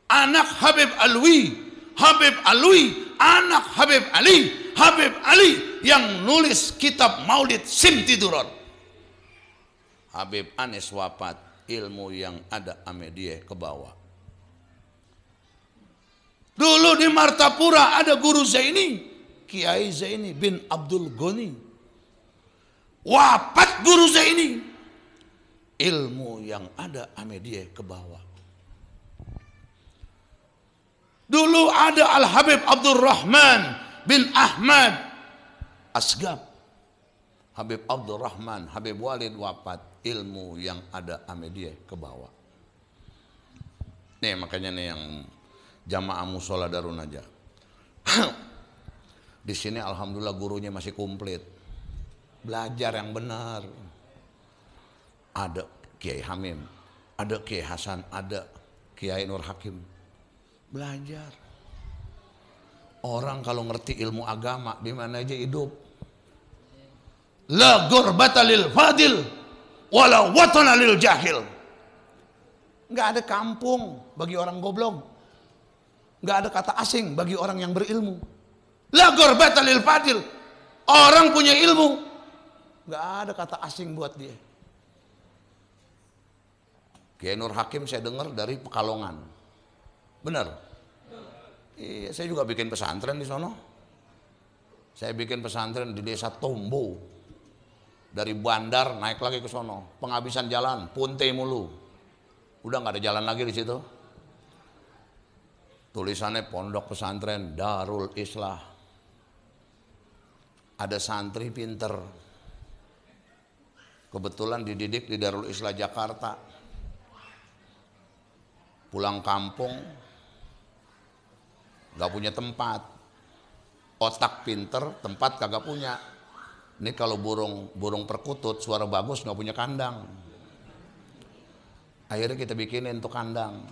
anak Habib Alwi, Habib Alwi, anak Habib Ali, Habib Ali yang nulis kitab Maulid Simtiduron. Habib Anis wafat, ilmu yang ada ame dia ke bawah. Dulu di Martapura ada guru Zaini, Kiai Zaini bin Abdul Ghani. Wafat guru Zaini, ilmu yang ada ame dia ke bawah. Dulu ada Al-Habib Abdurrahman bin Ahmad Asgab. Habib Abdurrahman, Habib Walid wafat, ilmu yang ada ame dia ke bawah. Nih makanya nih yang jamaah musola Darun aja. Di sini alhamdulillah gurunya masih komplit. Belajar yang benar. Ada Kiai Hamim, ada Kiai Hasan, ada Kiai Nur Hakim. Belajar. Orang kalau ngerti ilmu agama di mana aja hidup. La gurbata lil fadil wala watana lil jahil. Enggak ada kampung bagi orang goblok. Enggak ada kata asing bagi orang yang berilmu. La gurbata lil fadil. Orang punya ilmu, enggak ada kata asing buat dia. Kiai Nur Hakim saya dengar dari Pekalongan. Benar? Iya, saya juga bikin pesantren di sono. Saya bikin pesantren di desa Tombo. Dari Bandar naik lagi ke sono. Penghabisan jalan, Punte mulu. Udah nggak ada jalan lagi di situ. Tulisannya Pondok Pesantren Darul Islah. Ada santri pinter. Kebetulan dididik di Darul Islah Jakarta. Pulang kampung gak punya tempat, otak pinter, tempat kagak punya. Ini kalau burung perkutut suara bagus gak punya kandang. Akhirnya kita bikinin tuh kandang.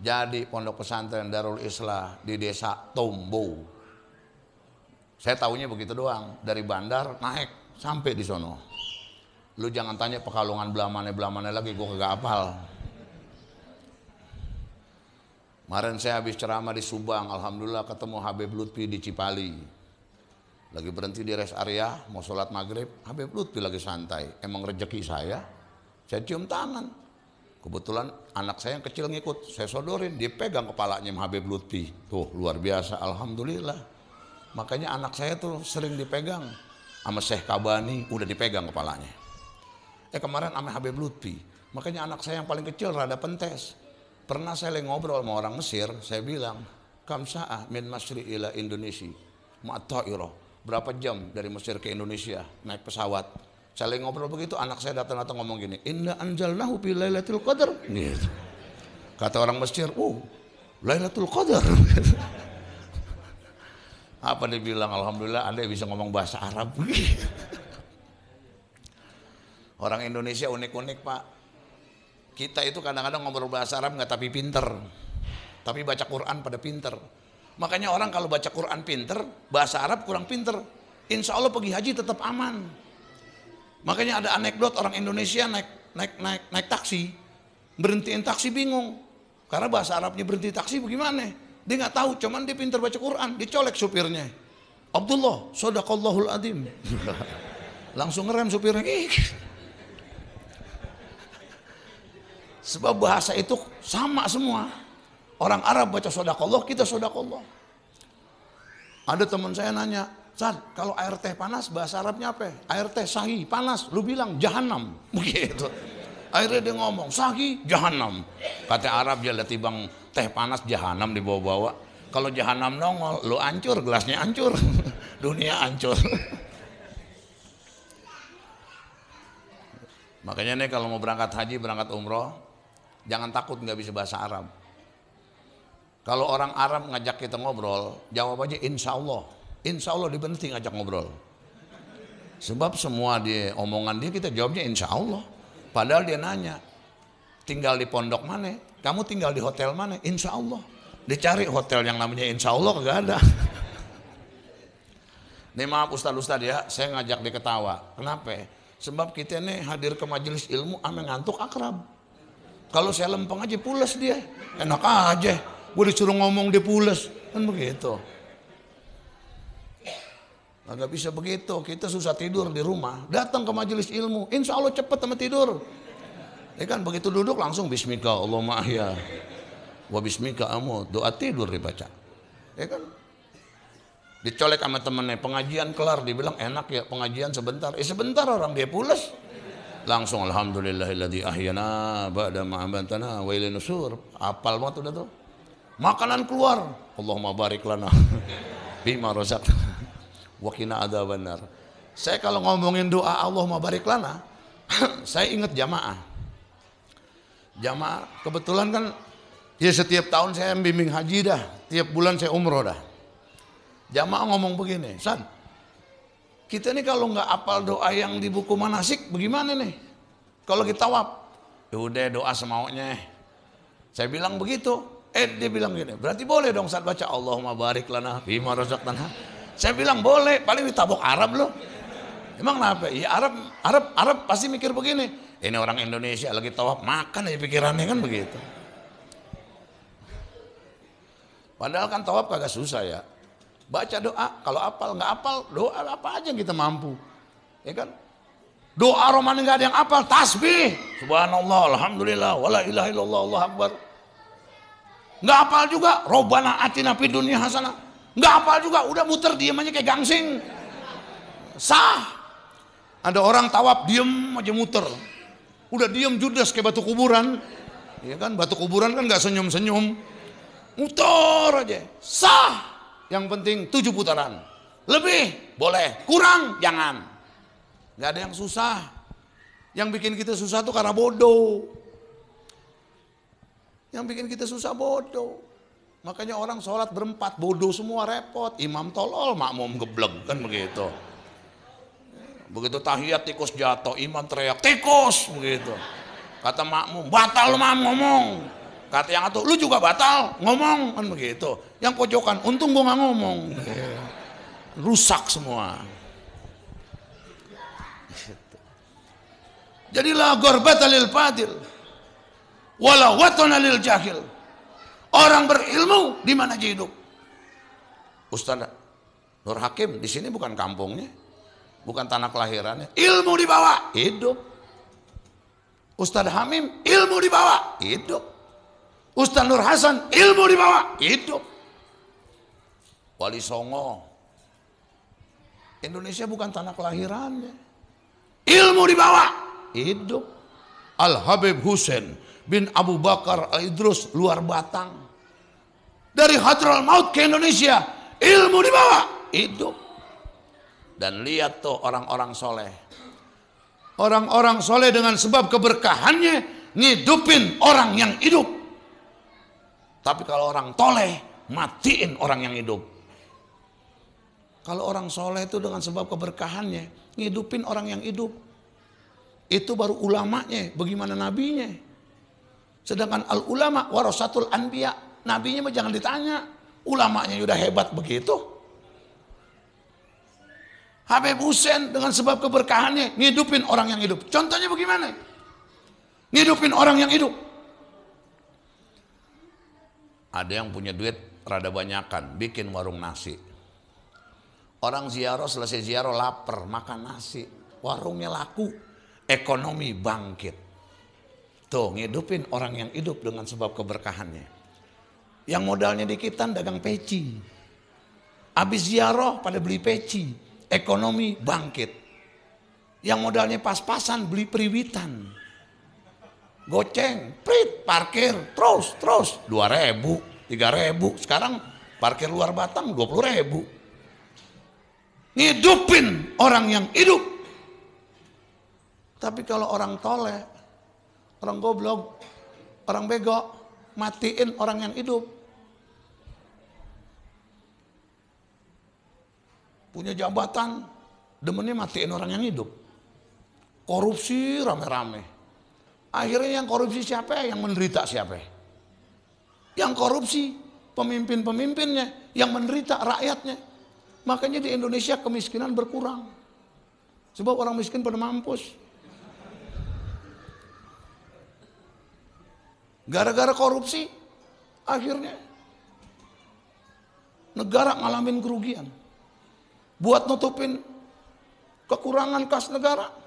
Jadi Pondok Pesantren Darul Islah di desa Tombo. Saya taunya begitu doang, dari Bandar naik sampai di sono. Lu jangan tanya Pekalongan belamane lagi, gua kagak hafal. Kemarin saya habis ceramah di Subang, alhamdulillah ketemu Habib Lutfi di Cipali. Lagi berhenti di rest area, mau sholat maghrib, Habib Lutfi lagi santai. Emang rezeki saya cium tangan. Kebetulan anak saya yang kecil ngikut, saya sodorin, dia pegang kepalanya Habib Lutfi. Tuh luar biasa, alhamdulillah. Makanya anak saya tuh sering dipegang sama Syekh Kabani, udah dipegang kepalanya. Kemarin sama Habib Lutfi, makanya anak saya yang paling kecil rada pentes. Pernah saya lagi ngobrol sama orang Mesir, saya bilang, kam sa'ah min Masri ila Indonesia, ma'ta'irah, berapa jam dari Mesir ke Indonesia naik pesawat. Saya lagi ngobrol begitu, anak saya datang ngomong gini, inna anjalnahu fi lailatul qadar. Gitu. Kata orang Mesir, lailatul qadar. Apa dia bilang, alhamdulillah Anda bisa ngomong bahasa Arab. Orang Indonesia unik-unik Pak. Kita itu kadang-kadang ngobrol bahasa Arab nggak tapi pinter, tapi baca Quran pada pinter. Makanya orang kalau baca Quran pinter, bahasa Arab kurang pinter. Insya Allah pergi haji tetap aman. Makanya ada anekdot orang Indonesia naik taksi, berhentiin taksi bingung, karena bahasa Arabnya berhenti taksi bagaimana? Dia nggak tahu, cuman dia pinter baca Quran, dicolek supirnya. Abdullah, sodaqallahul adzim. Langsung ngerem supirnya. Sebab bahasa itu sama semua. Orang Arab baca sodaqallah, kita sodaqallah. Ada teman saya nanya, San, kalau air teh panas bahasa Arabnya apa? Air teh sahih, panas. Lu bilang jahanam. Begitu. Akhirnya dia ngomong, sahih, jahanam. Kata Arab dia lihat tibang teh panas jahanam dibawa-bawa. Kalau jahanam nongol, lu hancur, gelasnya hancur. Dunia hancur. Makanya nih kalau mau berangkat haji, berangkat umroh, jangan takut nggak bisa bahasa Arab. Kalau orang Arab ngajak kita ngobrol, jawab aja insya Allah. Insya Allah diberhenti ngajak ngobrol. Sebab semua dia omongan dia kita jawabnya insya Allah. Padahal dia nanya, tinggal di pondok mana? Kamu tinggal di hotel mana? Insya Allah. Dicari hotel yang namanya insya Allah kagak ada. Nih maaf Ustadz ya, saya ngajak dia ketawa. Kenapa? Sebab kita nih hadir ke majelis ilmu ame ngantuk akrab. Kalau saya lempeng aja pules dia. Enak aja. Gue disuruh ngomong dia pules. Kan begitu. Agak bisa begitu. Kita susah tidur di rumah. Datang ke majelis ilmu. Insya Allah cepet sama tidur. Ya kan begitu duduk langsung bismika Allahumma ahya. Wa bismika amut. Doa tidur dibaca. Ya kan. Dicolek sama temennya. Pengajian kelar. Dibilang enak ya pengajian sebentar. Sebentar orang dia pules. Langsung alhamdulillahilladzi ahyana ba'da ma amantana wa ilaihi nusur. Apal banget udah tuh. Makanan keluar. Allahumma barik lana bima razaqtana wa qina adzabannar. Saya kalau ngomongin doa Allahumma barik lana, saya ingat jamaah. Jamaah kebetulan kan ya setiap tahun saya bimbing haji dah, tiap bulan saya umroh dah. Jamaah ngomong begini, San, kita nih kalau nggak apal doa yang di buku manasik, bagaimana nih? Kalau kita tawaf, ya udah doa semaunya. Saya bilang begitu. Dia bilang gini, berarti boleh dong saat baca Allahumma barik lana fima razaqtana. Saya bilang boleh, paling ditabok Arab loh. Emang kenapa? Ya Arab pasti mikir begini. Ini orang Indonesia lagi tawaf makan aja pikirannya kan begitu. Padahal kan tawaf kagak susah ya. Baca doa, kalau apal nggak apal, doa apa aja yang kita mampu. Ya kan? Doa roman nggak ada yang apal, tasbih. Subhanallah, alhamdulillah, wala ilaha illallah, Allahu akbar. Nggak apal juga, Robbana atina fid dunya hasanah. Nggak apal juga, udah muter diem aja kayak gangsing. Sah. Ada orang tawaf diem aja muter. Udah diem judes kayak batu kuburan. Ya kan, batu kuburan kan nggak senyum-senyum. Muter aja. Sah. Yang penting 7 putaran. Lebih boleh, kurang jangan. Nggak ada yang susah. Yang bikin kita susah tuh karena bodoh. Yang bikin kita susah bodoh. Makanya orang sholat berempat, bodoh semua, repot. Imam tolol, makmum geblek, kan begitu. Begitu tahiyat tikus jatuh, imam teriak, tikus, begitu. Kata makmum, batal makmum ngomong. Kata yang satu, lu juga batal ngomong, kan begitu. Yang pojokan, untung gua nggak ngomong. Rusak semua. Jadilah gorbata lil fadil, wala watana lil jahil. Orang berilmu di mana aja hidup. Ustaz Nur Hakim di sini bukan kampungnya, bukan tanah kelahirannya. Ilmu dibawa, hidup. Ustaz Hamim ilmu dibawa, hidup. Ustaz Nur Hasan ilmu dibawa, hidup. Wali Songo, Indonesia bukan tanah kelahirannya. Ilmu dibawa, hidup. Al Habib Hussein bin Abu Bakar Al Idrus luar Batang, dari Hadral Maut ke Indonesia, ilmu dibawa, hidup. Dan lihat tuh orang-orang soleh. Orang-orang soleh dengan sebab keberkahannya ngidupin orang yang hidup. Tapi kalau orang toleh, matiin orang yang hidup. Kalau orang soleh itu dengan sebab keberkahannya ngidupin orang yang hidup. Itu baru ulamanya, bagaimana nabinya. Sedangkan al ulama warasatul anbiya, nabinya mah jangan ditanya. Ulamanya udah hebat begitu. Habib Hussein dengan sebab keberkahannya ngidupin orang yang hidup. Contohnya bagaimana? Ngidupin orang yang hidup. Ada yang punya duit rada banyakan, bikin warung nasi. Orang ziarah selesai ziarah lapar, makan nasi. Warungnya laku, ekonomi bangkit. Tuh ngidupin orang yang hidup dengan sebab keberkahannya. Yang modalnya dikitan dagang peci. Habis ziarah pada beli peci, ekonomi bangkit. Yang modalnya pas-pasan beli periwitan. Goceng, prit, parkir, terus 2.000, 3.000. Sekarang parkir luar Batang 20.000. Ngidupin orang yang hidup. Tapi kalau orang toleh, orang goblok, orang bego, matiin orang yang hidup. Punya jabatan, demennya matiin orang yang hidup. Korupsi rame-rame. Akhirnya yang korupsi siapa? Yang menderita siapa? Yang korupsi pemimpin-pemimpinnya, yang menderita rakyatnya. Makanya di Indonesia kemiskinan berkurang. Sebab orang miskin pada mampus. Gara-gara korupsi, akhirnya negara ngalamin kerugian. Buat nutupin kekurangan kas negara.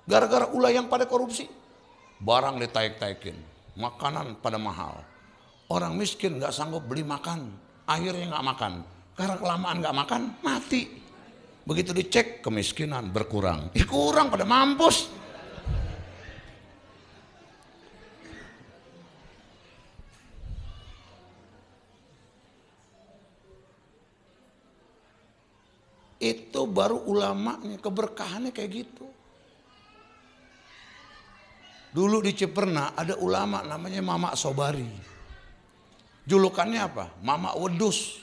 Gara-gara ulah yang pada korupsi, barang ditaik-taikin, makanan pada mahal. Orang miskin nggak sanggup beli makan, akhirnya nggak makan. Karena kelamaan nggak makan, mati. Begitu dicek, kemiskinan berkurang. Kurang pada mampus. Itu baru ulamanya, keberkahannya kayak gitu. Dulu di Ciperna ada ulama namanya Mama Sobari. Julukannya apa? Mama Wedus.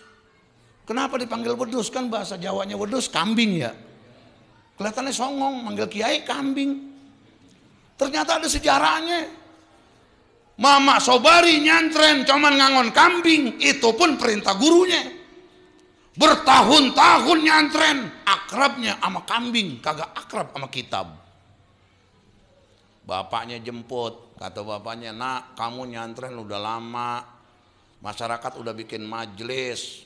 Kenapa dipanggil wedus? Kan bahasa Jawanya wedus, kambing ya. Kelihatannya songong, manggil kiai kambing. Ternyata ada sejarahnya. Mama Sobari nyantren cuman ngangon kambing, itu pun perintah gurunya. Bertahun-tahun nyantren, akrabnya sama kambing, kagak akrab sama kitab. Bapaknya jemput, kata bapaknya, nak kamu nyantren udah lama, masyarakat udah bikin majelis,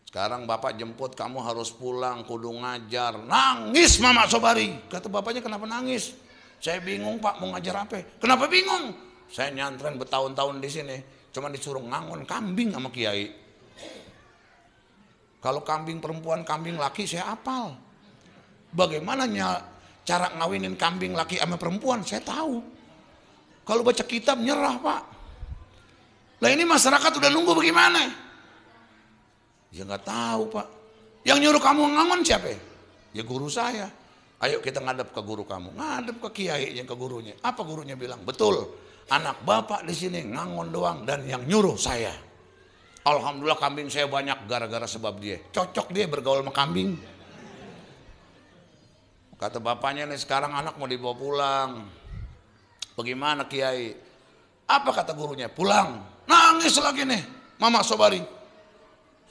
sekarang bapak jemput kamu harus pulang, kudu ngajar. Nangis Mama Sobari. Kata bapaknya, kenapa nangis? Saya bingung pak, mau ngajar apa? Kenapa bingung? Saya nyantren bertahun-tahun di sini, cuma disuruh ngangon kambing sama kiai. Kalau kambing perempuan, kambing laki saya hafal. Bagaimana cara ngawinin kambing laki sama perempuan saya tahu. Kalau baca kitab nyerah pak. Lah ini masyarakat udah nunggu bagaimana? Ya nggak tahu pak. Yang nyuruh kamu ngangon siapa? Ya guru saya. Ayo kita ngadep ke guru kamu, ngadep ke kiai yang ke gurunya. Apa gurunya bilang? Betul. Anak bapak di sini ngangon doang dan yang nyuruh saya. Alhamdulillah kambing saya banyak gara-gara sebab dia. Cocok dia bergaul sama kambing. Kata bapaknya nih, sekarang anak mau dibawa pulang. Bagaimana kiai? Apa kata gurunya? Pulang. Nangis lagi nih Mama Sobari.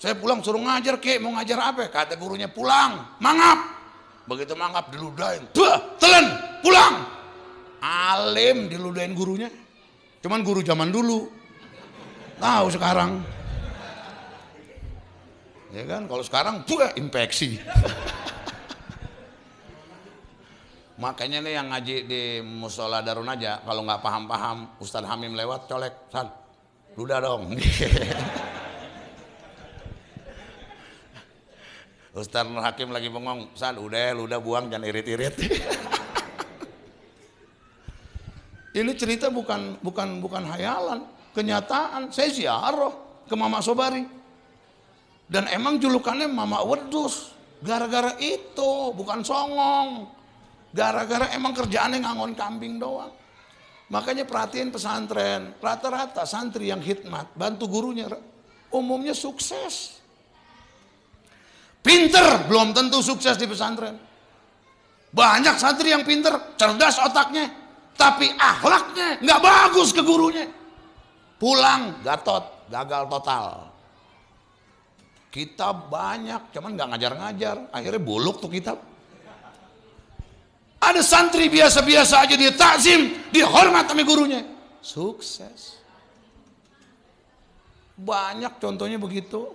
Saya pulang suruh ngajar kiai, mau ngajar apa? Kata gurunya pulang. Mangap. Begitu mangap diludahin. Telan, pulang. Alim diludahin gurunya. Cuman guru zaman dulu. Tahu sekarang. Ya kan, kalau sekarang infeksi. Makanya nih yang ngaji di musola Darun aja, kalau nggak paham-paham, Ustadz Hamim lewat colek, San, ludah dong. Ustadz Nur Hakim lagi bengong, San, ludah buang, jangan irit-irit. Ini cerita bukan hayalan, kenyataan. Saya ziarah ke Mama Sobari. Dan emang julukannya Mama Wedus, gara-gara itu, bukan songong. Gara-gara emang kerjaannya ngangon kambing doang. Makanya perhatiin pesantren, rata-rata santri yang khidmat, bantu gurunya, umumnya sukses. Pinter, belum tentu sukses di pesantren. Banyak santri yang pinter, cerdas otaknya, tapi akhlaknya nggak bagus ke gurunya. Pulang, gatot, gagal total. Kitab banyak, cuman nggak ngajar-ngajar, akhirnya buluk tuh kitab. Ada santri biasa-biasa aja dia takzim, dihormat sama gurunya, sukses. Banyak contohnya begitu.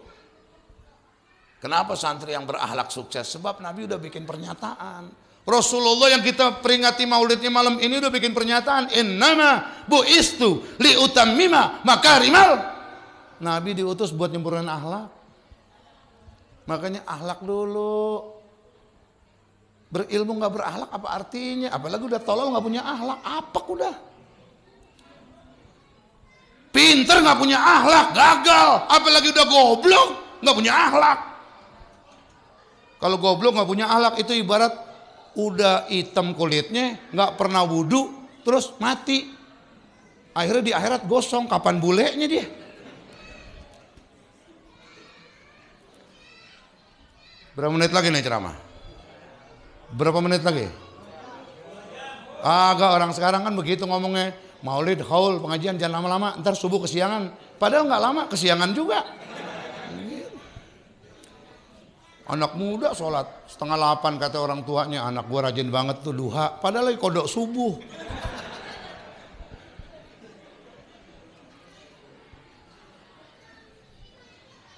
Kenapa santri yang berakhlak sukses? Sebab Nabi udah bikin pernyataan. Rasulullah yang kita peringati maulidnya malam ini udah bikin pernyataan, innama bu'istu liutammima makarimal. Nabi diutus buat nyempurnain akhlak. Makanya akhlak dulu. Berilmu nggak berakhlak apa artinya? Apalagi udah tolol nggak punya akhlak, apa udah? Pinter nggak punya akhlak, gagal. Apalagi udah goblok nggak punya akhlak. Kalau goblok nggak punya akhlak itu ibarat udah hitam kulitnya, nggak pernah wudhu, terus mati. Akhirnya di akhirat gosong, kapan bulenya dia? Berapa menit lagi nih ceramah? Berapa menit lagi? Agak orang sekarang kan begitu ngomongnya, maulid, haul, pengajian jangan lama-lama, ntar subuh kesiangan. Padahal nggak lama, kesiangan juga. Anak muda sholat 7:30 kata orang tuanya, anak gua rajin banget tuh duha, padahal lagi kodok subuh.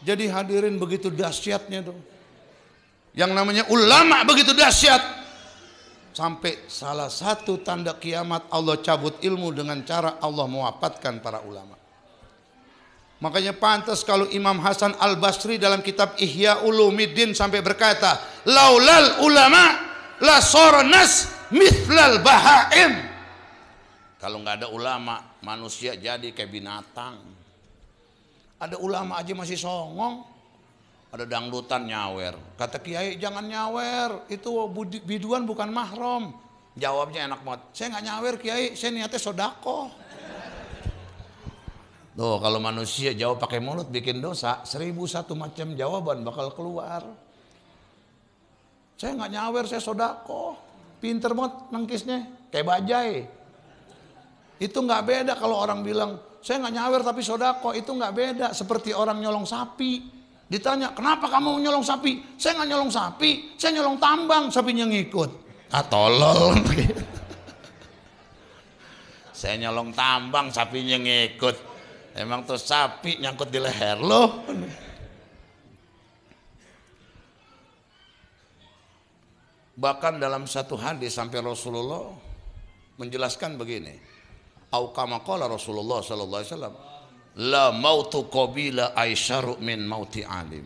Jadi hadirin begitu dahsyatnya tuh. Yang namanya ulama begitu dahsyat. Sampai salah satu tanda kiamat Allah cabut ilmu dengan cara Allah mewafatkan para ulama. Makanya pantas kalau Imam Hasan Al-Basri dalam kitab Ihya Ulumiddin sampai berkata, laulal ulama la sornas mithlal bahaim. Kalau nggak ada ulama, manusia jadi kayak binatang. Ada ulama aja masih songong. Ada dangdutan nyawer. Kata kiai jangan nyawer, itu biduan bukan mahram. Jawabnya enak banget. Saya nggak nyawer kiai, saya niatnya sodako. Tuh kalau manusia jawab pakai mulut bikin dosa, 1001 macam jawaban bakal keluar. Saya nggak nyawer, saya sodako. Pinter banget nangkisnya, kayak bajai. Itu nggak beda kalau orang bilang, saya nggak nyawer tapi sodako, itu nggak beda. Seperti orang nyolong sapi. Ditanya, kenapa kamu nyolong sapi? Saya nggak nyolong sapi, saya nyolong tambang, sapinya ngikut. Ah tolol. Saya nyolong tambang, sapinya ngikut. Emang tuh sapi nyangkut di leher lo. Bahkan dalam satu hadis sampai Rasulullah menjelaskan begini. Au kama qala Rasulullah sallallahu alaihi wasallam, la mautu qabila aisyaru min mauti alim.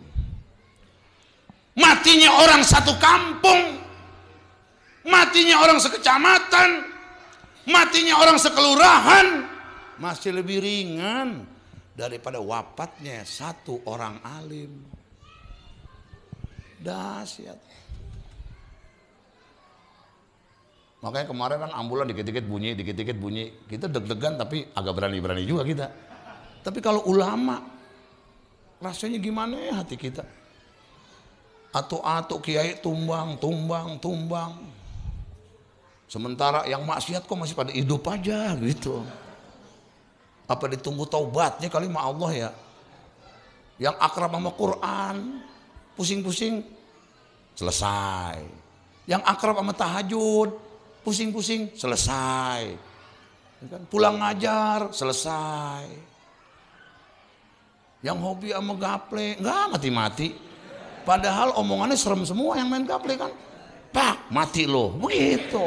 Matinya orang satu kampung, matinya orang sekecamatan, matinya orang sekelurahan masih lebih ringan daripada wafatnya satu orang alim. Dahsyat. Makanya kemarin kan ambulan dikit-dikit bunyi, dikit-dikit bunyi. Kita deg-degan tapi agak berani-berani juga kita. Tapi kalau ulama, rasanya gimana ya hati kita? Atuk-atuk kiai tumbang. Sementara yang maksiat kok masih pada hidup aja gitu. Apa ditunggu taubatnya kali sama Allah ya? Yang akrab sama Quran, pusing-pusing, selesai. Yang akrab sama tahajud, pusing-pusing, selesai. Pulang ngajar, selesai. Yang hobi sama gaple, enggak mati-mati. Padahal omongannya serem semua yang main gaple kan. Pak, mati lo, begitu.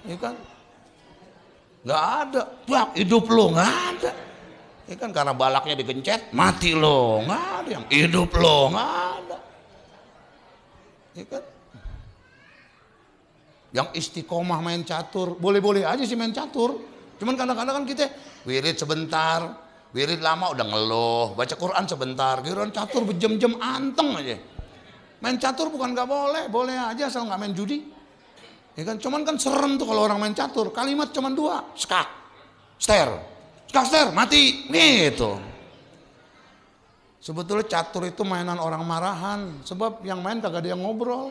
Ya kan? Enggak ada, pak, hidup lo, enggak ada. Ya kan karena balaknya digencet, mati lo, enggak ada. Yang hidup lo, enggak ada. Ya kan? Yang istiqomah main catur, boleh-boleh aja sih main catur. Cuman kadang-kadang kan kita wirid sebentar, wirid lama udah ngeluh, baca Quran sebentar, giliran catur berjam-jam anteng aja. Main catur bukan nggak boleh, boleh aja asal nggak main judi. Ya kan, cuman kan serem tuh kalau orang main catur. Kalimat cuman dua, skak, ster, mati, gitu. Sebetulnya catur itu mainan orang marahan, sebab yang main kagak ada yang ngobrol,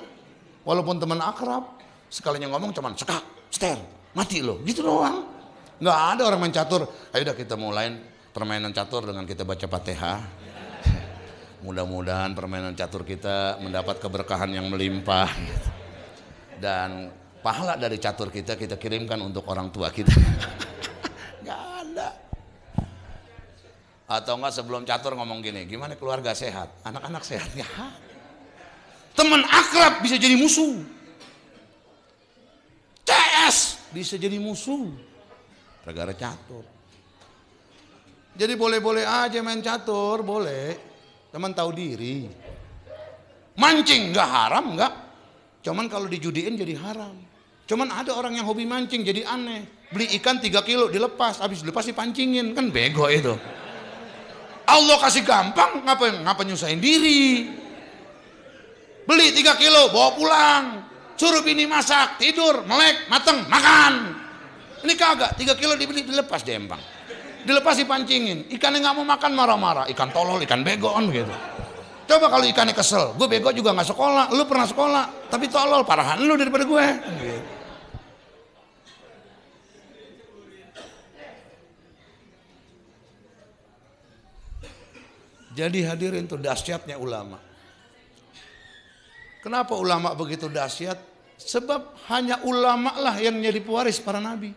walaupun teman akrab. Sekalinya ngomong cuman sekak, ster, mati lo, gitu doang. Nggak ada orang main catur. Ayo udah kita mulai permainan catur dengan kita baca Fatihah. Mudah-mudahan permainan catur kita mendapat keberkahan yang melimpah. Dan pahala dari catur kita kirimkan untuk orang tua kita. Nggak ada. Atau enggak sebelum catur ngomong gini, gimana keluarga sehat, anak-anak sehat? Ya. Teman akrab bisa jadi musuh. CS bisa jadi musuh gara-gara catur. Jadi boleh-boleh aja main catur, boleh. Teman tahu diri. Mancing nggak haram nggak. Cuman kalau dijudiin jadi haram. Cuman ada orang yang hobi mancing jadi aneh. Beli ikan 3 kilo dilepas, habis dilepas dipancingin, kan bego itu. Allah kasih gampang, ngapa nyusahin diri? Beli 3 kilo bawa pulang. Suruh bini masak, tidur, melek, mateng, makan. Ini kagak, 3 kilo dibeli, dilepas di empang. Dilepas dipancingin. Ikannya nggak mau makan marah-marah. Ikan tolol, ikan bego kan gitu. Coba kalau ikannya kesel, gue bego juga nggak sekolah, lu pernah sekolah, tapi tolol, parahan lu daripada gue. Jadi hadirin tuh dahsyatnya ulama. Kenapa ulama begitu dahsyat? Sebab hanya ulama lah yang jadi pewaris para nabi.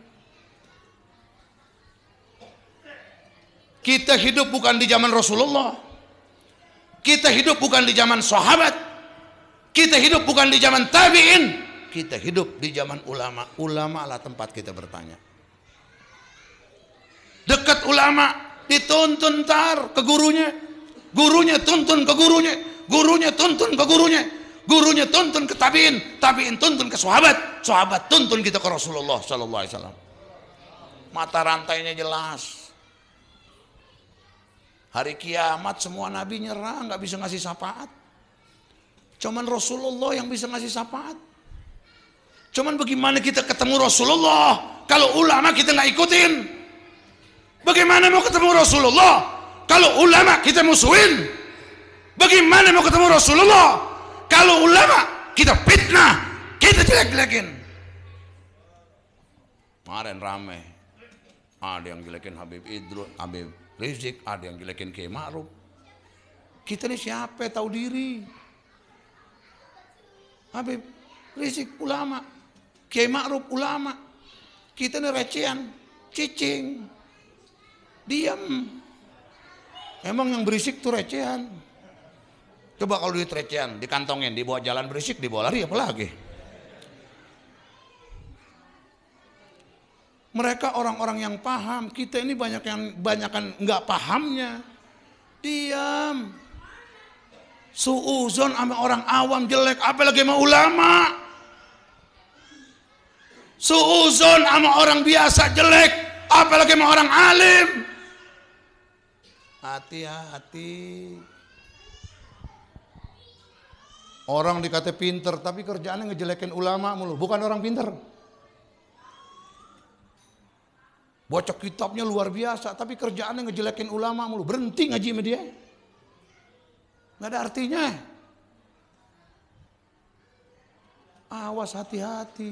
Kita hidup bukan di zaman Rasulullah. Kita hidup bukan di zaman sahabat. Kita hidup bukan di zaman tabi'in. Kita hidup di zaman ulama. Ulama lah tempat kita bertanya. Dekat ulama dituntun tar ke gurunya. Gurunya tuntun ke gurunya. Gurunya tuntun ke gurunya. Gurunya tuntun ke tabi'in, tabi'in tuntun ke sahabat, sahabat tuntun kita ke Rasulullah sallallahu alaihi wasallam. Mata rantainya jelas. Hari kiamat semua nabi nyerah, nggak bisa ngasih syafaat. Cuman Rasulullah yang bisa ngasih syafaat. Cuman bagaimana kita ketemu Rasulullah kalau ulama kita nggak ikutin? Bagaimana mau ketemu Rasulullah kalau ulama kita musuhin? Bagaimana mau ketemu Rasulullah kalau ulama kita fitnah, kita jelek-jelekin? Kemarin rame Ada yang jelekin Habib Idrus, Habib Rizik, ada yang jelekin Kiai Ma'ruf. Kita ini siapa tahu diri? Habib Rizik ulama, Kiai Ma'ruf ulama. Kita ini recehan, cicing, diam. Emang yang berisik tuh recehan. Coba kalau duit recehan dikantongin, dibawa jalan berisik, dibawa lari apalagi. Mereka orang-orang yang paham, kita ini banyakan nggak pahamnya. Diam. Suuzon sama orang awam jelek, apalagi sama ulama. Suuzon sama orang biasa jelek, apalagi sama orang alim. Hati-hati. Orang dikata pinter, tapi kerjaannya ngejelekin ulama mulu, bukan orang pinter. Baca kitabnya luar biasa, tapi kerjaannya ngejelekin ulama mulu. Berhenti ngaji sama dia. Nggak ada artinya. Awas, hati-hati.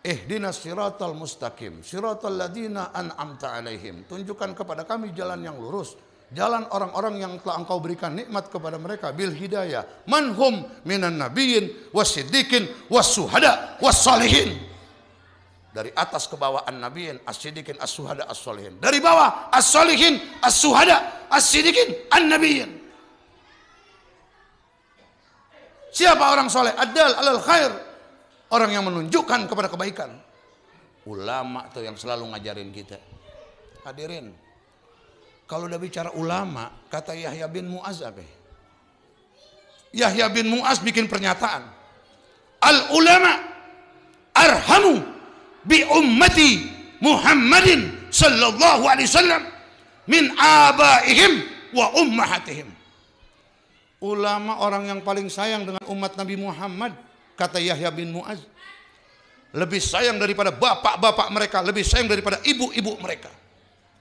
Ihdinas siratal mustaqim, siratal ladina an'amta alaihim. Tunjukkan kepada kami jalan yang lurus, jalan orang-orang yang telah Engkau berikan nikmat kepada mereka bil hidayah. Manhum minan nabiyyin wasiddiqin wassuhada wassalihin. Dari atas ke bawah an-nabiyyin, as-siddiqin, as-suhada, as-sholihin. Dari bawah as-sholihin, as-suhada, as-siddiqin, an-nabiyyin. Siapa orang soleh? Ad-dal alal khair. Orang yang menunjukkan kepada kebaikan. Ulama tuh yang selalu ngajarin kita. Hadirin, kalau udah bicara ulama, kata Yahya bin Mu'az apa? Yahya bin Mu'az bikin pernyataan. Al-ulama arhamu bi ummati Muhammadin sallallahu alaihi wasallam min abaihim wa ummahatihim. Ulama orang yang paling sayang dengan umat Nabi Muhammad, kata Yahya bin Mu'az. Lebih sayang daripada bapak-bapak mereka, lebih sayang daripada ibu-ibu mereka.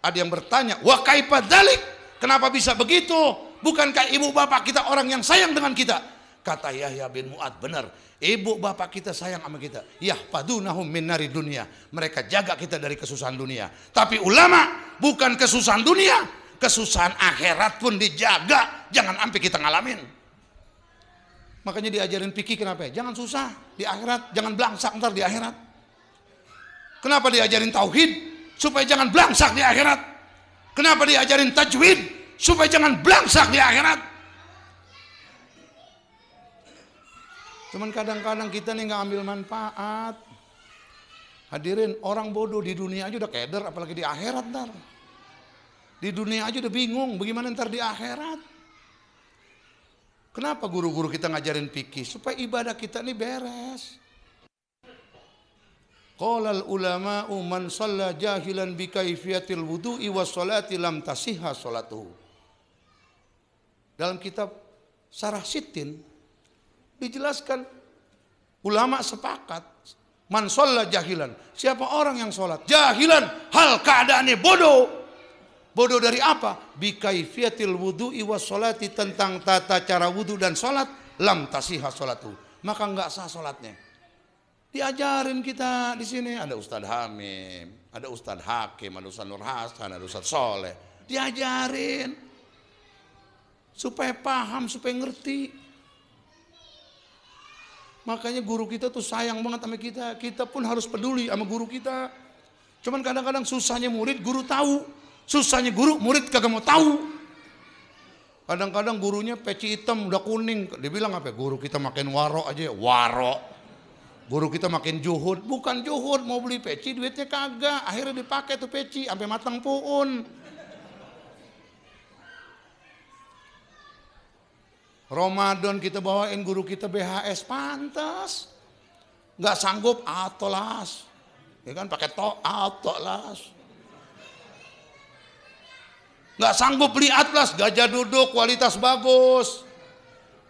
Ada yang bertanya, wa kaifa dzalik? Kenapa bisa begitu? Bukankah ibu bapak kita orang yang sayang dengan kita? Kata Yahya bin Mu'ad, benar. Ibu bapak kita sayang sama kita. Yahfadunahum min nari dunia. Mereka jaga kita dari kesusahan dunia. Tapi ulama bukan kesusahan dunia, kesusahan akhirat pun dijaga. Jangan sampai kita ngalamin. Makanya diajarin fikih kenapa? Jangan susah di akhirat, jangan belangsak ntar di akhirat. Kenapa diajarin tauhid? Supaya jangan belangsak di akhirat. Kenapa diajarin tajwid? Supaya jangan belangsak di akhirat. Cuman kadang-kadang kita nih nggak ambil manfaat. Hadirin, orang bodoh di dunia aja udah keder, apalagi di akhirat ntar. Di dunia aja udah bingung, bagaimana ntar di akhirat. Kenapa guru-guru kita ngajarin fikih? Supaya ibadah kita nih beres. Qala al-ulama'u man shalla jahilan bi kaifiyatil wudu'i was sholati lam tasihha sholatuhu. Dalam kitab Syarah Sittin dijelaskan, ulama sepakat, man shalla jahilan, siapa orang yang sholat jahilan, hal keadaannya bodoh. Bodoh dari apa? Bi kaifiyatil wudu'i was sholati, tentang tata cara wudu dan sholat, lam tasihha sholatuhu, maka enggak sah sholatnya. Diajarin kita di sini, ada Ustadz Hamim, ada Ustadz Hakim, ada Ustadz Nur Hasan, ada Ustadz Soleh. Diajarin supaya paham, supaya ngerti. Makanya guru kita tuh sayang banget sama kita. Kita pun harus peduli sama guru kita. Cuman kadang-kadang susahnya murid, guru tahu. Susahnya guru, murid kagak mau tahu. Kadang-kadang gurunya peci hitam udah kuning, dibilang apa? Guru kita makin warok aja, warok. Guru kita makin juhud, bukan juhud, mau beli peci duitnya kagak, akhirnya dipakai tuh peci sampai matang puun. Ramadan kita bawain guru kita BHS, pantas. Nggak sanggup atolas, ya kan, pakai atolas. Nggak sanggup beli atlas, gajah duduk kualitas bagus.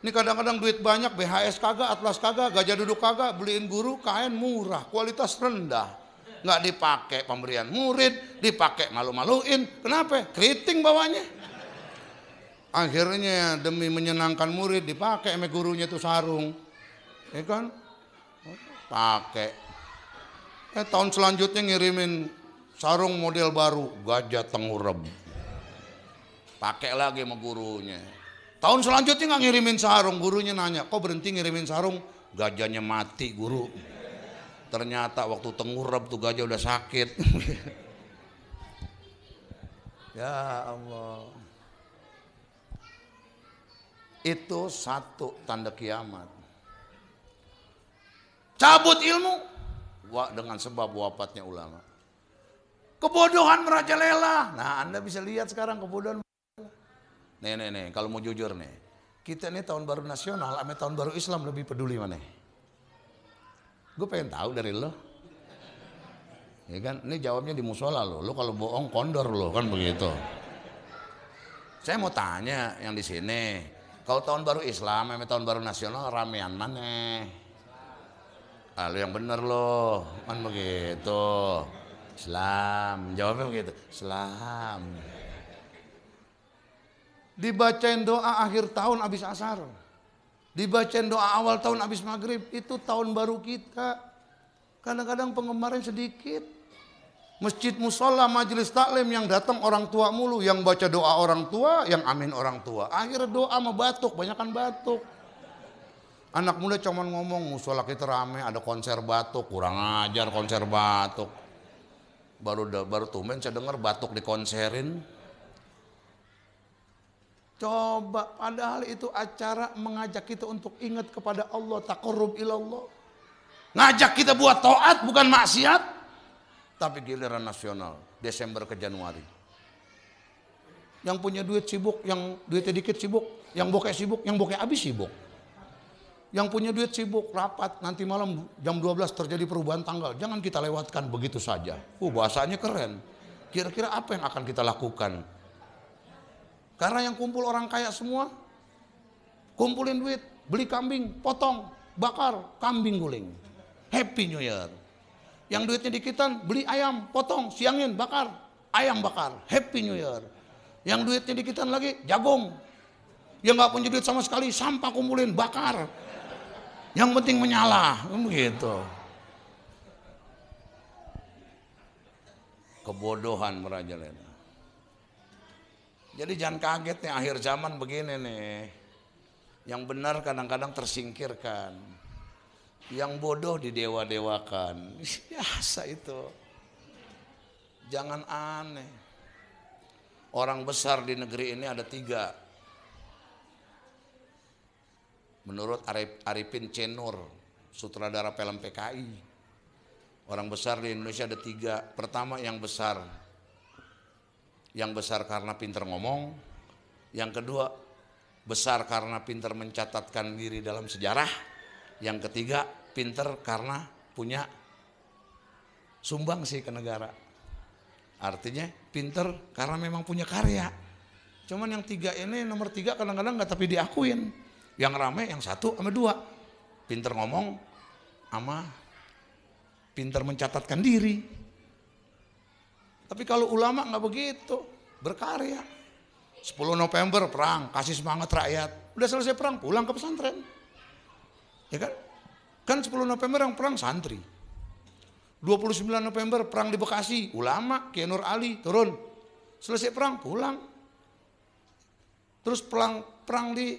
Ini kadang-kadang duit banyak, BHS kagak, atlas kagak, gajah duduk kagak, beliin guru kain murah, kualitas rendah. Nggak dipakai pemberian murid, dipakai malu-maluin. Kenapa? Keriting bawahnya. Akhirnya demi menyenangkan murid dipakai sama gurunya tuh sarung. Ya kan? Pakai. Tahun selanjutnya ngirimin sarung model baru, gajah tengurep. Pakai lagi sama gurunya. Tahun selanjutnya nggak ngirimin sarung, gurunya nanya, kok berhenti ngirimin sarung? Gajahnya mati guru. Ternyata waktu tengurap tuh gajah udah sakit. Ya Allah. Itu satu tanda kiamat. Cabut ilmu dengan sebab wafatnya ulama. Kebodohan merajalela. Nah, Anda bisa lihat sekarang kebodohan. Nih, kalau mau jujur nih, kita ini tahun baru nasional sama tahun baru Islam lebih peduli mana? Gue pengen tahu dari lo. Ya kan, ini jawabnya di musola lo. Lo kalau bohong kondor lo, kan begitu. Saya mau tanya yang di sini, kalau tahun baru Islam sama tahun baru nasional ramean mana? Ah, lo yang bener lo, kan begitu. Islam, jawabnya begitu. Islam. Dibacain doa akhir tahun habis asar, dibacain doa awal tahun habis maghrib, itu tahun baru kita. Kadang-kadang penggemarnya sedikit. Masjid musola majelis taklim yang datang orang tua mulu, yang baca doa orang tua, yang amin orang tua. Akhirnya doa sama batuk, banyakan batuk. Anak muda cuman ngomong musola kita rame, ada konser batuk, kurang ajar konser batuk. Baru tumben saya dengar batuk dikonserin. Coba, padahal itu acara mengajak kita untuk ingat kepada Allah, taqarrub ilallah. Ngajak kita buat taat bukan maksiat. Tapi giliran nasional, Desember ke Januari. Yang punya duit sibuk, yang duitnya dikit sibuk, yang bokeh sibuk, yang bokeh habis sibuk. Yang punya duit sibuk, rapat, nanti malam jam 12 terjadi perubahan tanggal. Jangan kita lewatkan begitu saja. Bahasanya keren. Kira-kira apa yang akan kita lakukan? Karena yang kumpul orang kaya semua, kumpulin duit, beli kambing, potong, bakar, kambing guling. Happy New Year. Yang duitnya dikitan, beli ayam, potong, siangin, bakar, ayam bakar. Happy New Year. Yang duitnya dikitan lagi, jagung. Yang nggak punya duit sama sekali, sampah kumpulin, bakar. Yang penting menyala, begitu. Kebodohan merajalela. Jadi jangan kaget nih, akhir zaman begini nih. Yang benar kadang-kadang tersingkirkan. Yang bodoh didewa-dewakan. Biasa itu. Jangan aneh. Orang besar di negeri ini ada 3. Menurut Arifin C. Nur, sutradara film PKI. Orang besar di Indonesia ada 3. Pertama yang besar. Yang besar karena pintar ngomong. Yang kedua, besar karena pintar mencatatkan diri dalam sejarah. Yang ketiga, pintar karena punya sumbangsi ke negara. Artinya pintar karena memang punya karya. Cuman yang 3 ini, nomor 3 kadang-kadang nggak tapi diakuin. Yang rame yang 1 sama 2. Pintar ngomong sama pintar mencatatkan diri. Tapi kalau ulama nggak begitu, berkarya. 10 November perang, kasih semangat rakyat. Udah selesai perang, pulang ke pesantren. Ya kan? Kan 10 November yang perang santri. 29 November perang di Bekasi, ulama, Kiai Nur Ali turun. Selesai perang, pulang. Terus perang di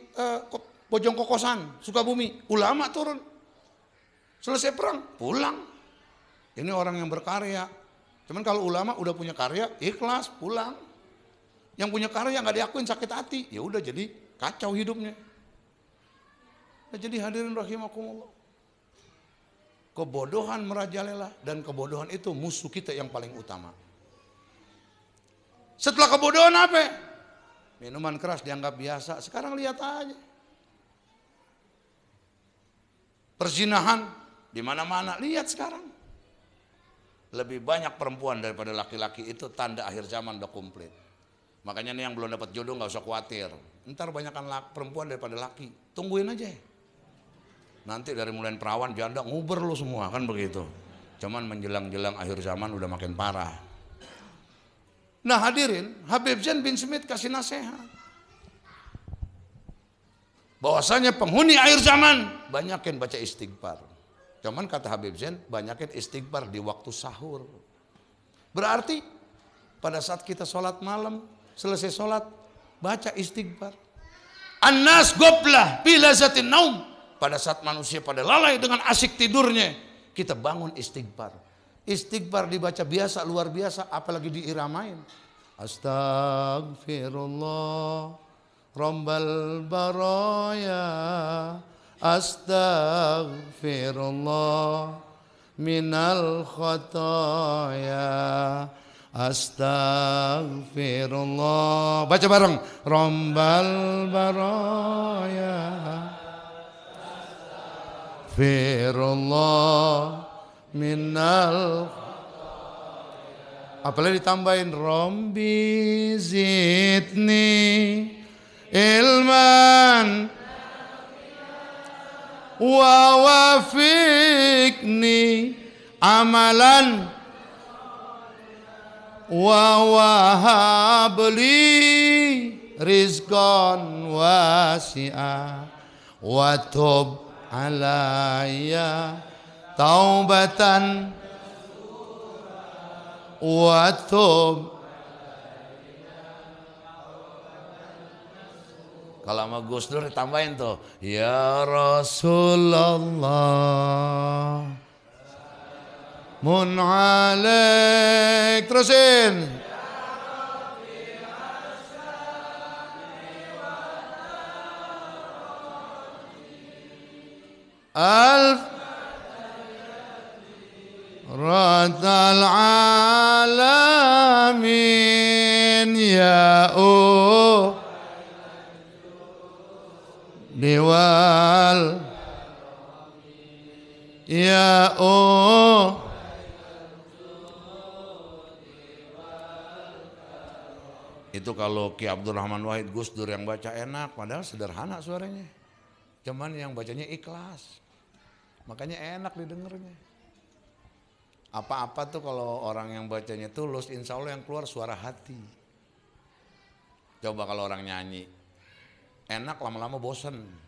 Bojong Kokosan, Sukabumi, ulama turun. Selesai perang, pulang. Ini orang yang berkarya. Cuman kalau ulama udah punya karya, ikhlas, pulang. Yang punya karya nggak diakuin sakit hati, ya udah jadi kacau hidupnya. Nah, jadi hadirin rahimakumullah. Kebodohan merajalela dan kebodohan itu musuh kita yang paling utama. Setelah kebodohan apa? Minuman keras dianggap biasa. Sekarang lihat aja. Perzinahan di mana-mana, lihat sekarang. Lebih banyak perempuan daripada laki-laki, itu tanda akhir zaman udah komplit. Makanya nih yang belum dapat jodoh nggak usah khawatir. Ntar banyakkan perempuan daripada laki. Tungguin aja. Nanti dari mulai perawan janda nguber lo semua, kan begitu. Cuman menjelang-jelang akhir zaman udah makin parah. Nah hadirin, Habib Zain bin Smith kasih nasihat. Bahwasanya penghuni akhir zaman banyakin baca istighfar. Cuman kata Habib Zain, banyakin istighfar di waktu sahur. Berarti pada saat kita sholat malam, selesai sholat, baca istighfar. An-nas goblah bila zatin naum. Pada saat manusia pada lalai dengan asik tidurnya, kita bangun istighfar. Istighfar dibaca biasa, luar biasa, apalagi diiramain. Astagfirullah, Rabbal baraya. Astaghfirullah minal khataya. Astaghfirullah. Baca bareng. Rabbal baraya. Astaghfirullah minal khataya. Apalagi ditambahin Rabbi zidni ilman wa wafiqni amalan wa wahabli rizqan wasi'a wa tub alayya taubatan wa tub. Kalau sama Gus Dur ditambahin tuh, ya Rasulullah mun alaik, terusin. Alf ratal alamin ya Diwal ya itu kalau Ki Abdurrahman Wahid Gus Dur yang baca enak, padahal sederhana suaranya. Cuman yang bacanya ikhlas. Makanya enak didengarnya. Apa-apa tuh kalau orang yang bacanya tulus, insya Allah yang keluar suara hati. Coba kalau orang nyanyi, enak lama-lama bosen.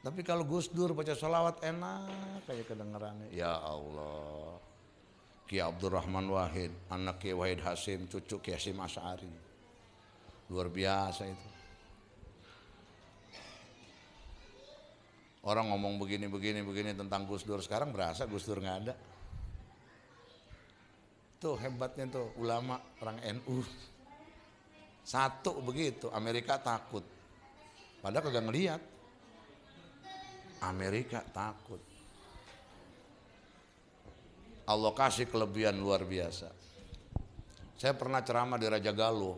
Tapi kalau Gus Dur baca sholawat enak kayak kedengarannya. Ya Allah. Ki Abdurrahman Wahid, anak Ki Wahid Hasim, cucu Ki Hasim Asy'ari. Luar biasa itu. Orang ngomong begini tentang Gus Dur, sekarang berasa Gus Dur nggak ada. Tuh hebatnya tuh ulama orang NU. Satu begitu, Amerika takut. Padahal kagak ngelihat. Amerika takut. Allah kasih kelebihan luar biasa. Saya pernah ceramah di Raja Galuh.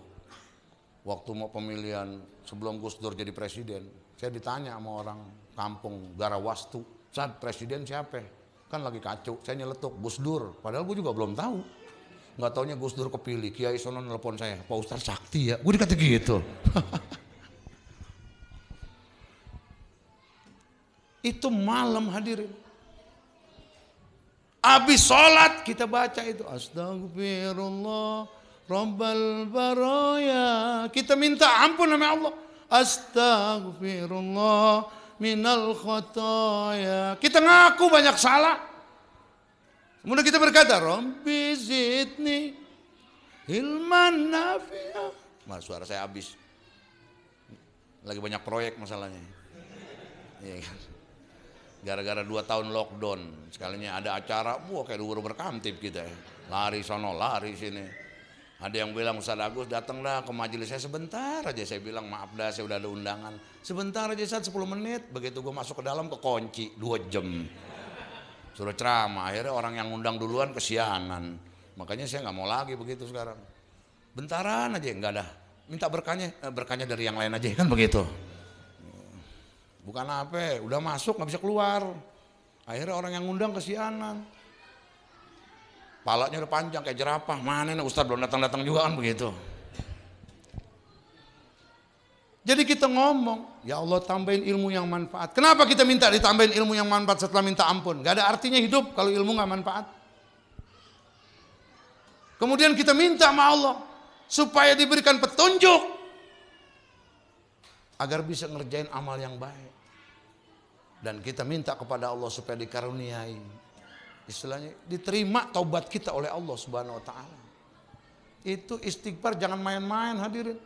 Waktu mau pemilihan sebelum Gus Dur jadi presiden, saya ditanya sama orang kampung Garawastu, saat presiden siapa? Kan lagi kacau, saya nyeletuk Gus Dur, padahal gue juga belum tahu. Nggak taunya Gus Dur kepilih, Kiai Sono nelpon saya, Pak Ustadz Sakti ya, gue dikata gitu. Itu malam hadirin. Habis sholat kita baca itu, Astagfirullah Rabbal baraya. Kita minta ampun sama Allah. Astagfirullah minal khataya. Kita ngaku banyak salah. Kemudian kita berkata, Rabbi zidni ilman nafi'ah. Mas, suara saya habis. Lagi banyak proyek masalahnya. Iya kan? Gara-gara 2 tahun lockdown, sekalinya ada acara, wah kayak dulu berkamtip kita ya. Lari sono, lari sini. Ada yang bilang, Ustaz Agus datanglah ke majelis saya sebentar aja. Saya bilang, maaf dah saya udah ada undangan. Sebentar aja Ustaz, 10 menit. Begitu gue masuk ke dalam kekunci 2 jam. Suruh ceramah, akhirnya orang yang undang duluan kesianan. Makanya saya nggak mau lagi begitu sekarang. Bentaran aja, enggak dah. Minta berkahnya dari yang lain aja, kan begitu. Bukan apa, udah masuk nggak bisa keluar. Akhirnya orang yang ngundang kesianan. Palanya udah panjang kayak jerapah. Mana nih Ustadz belum datang juga kan begitu. Jadi kita ngomong, ya Allah tambahin ilmu yang manfaat. Kenapa kita minta ditambahin ilmu yang manfaat setelah minta ampun? Gak ada artinya hidup kalau ilmu gak manfaat. Kemudian kita minta sama Allah supaya diberikan petunjuk agar bisa ngerjain amal yang baik. Dan kita minta kepada Allah supaya dikaruniai istilahnya diterima taubat kita oleh Allah Subhanahu wa taala. Itu istighfar jangan main-main hadirin.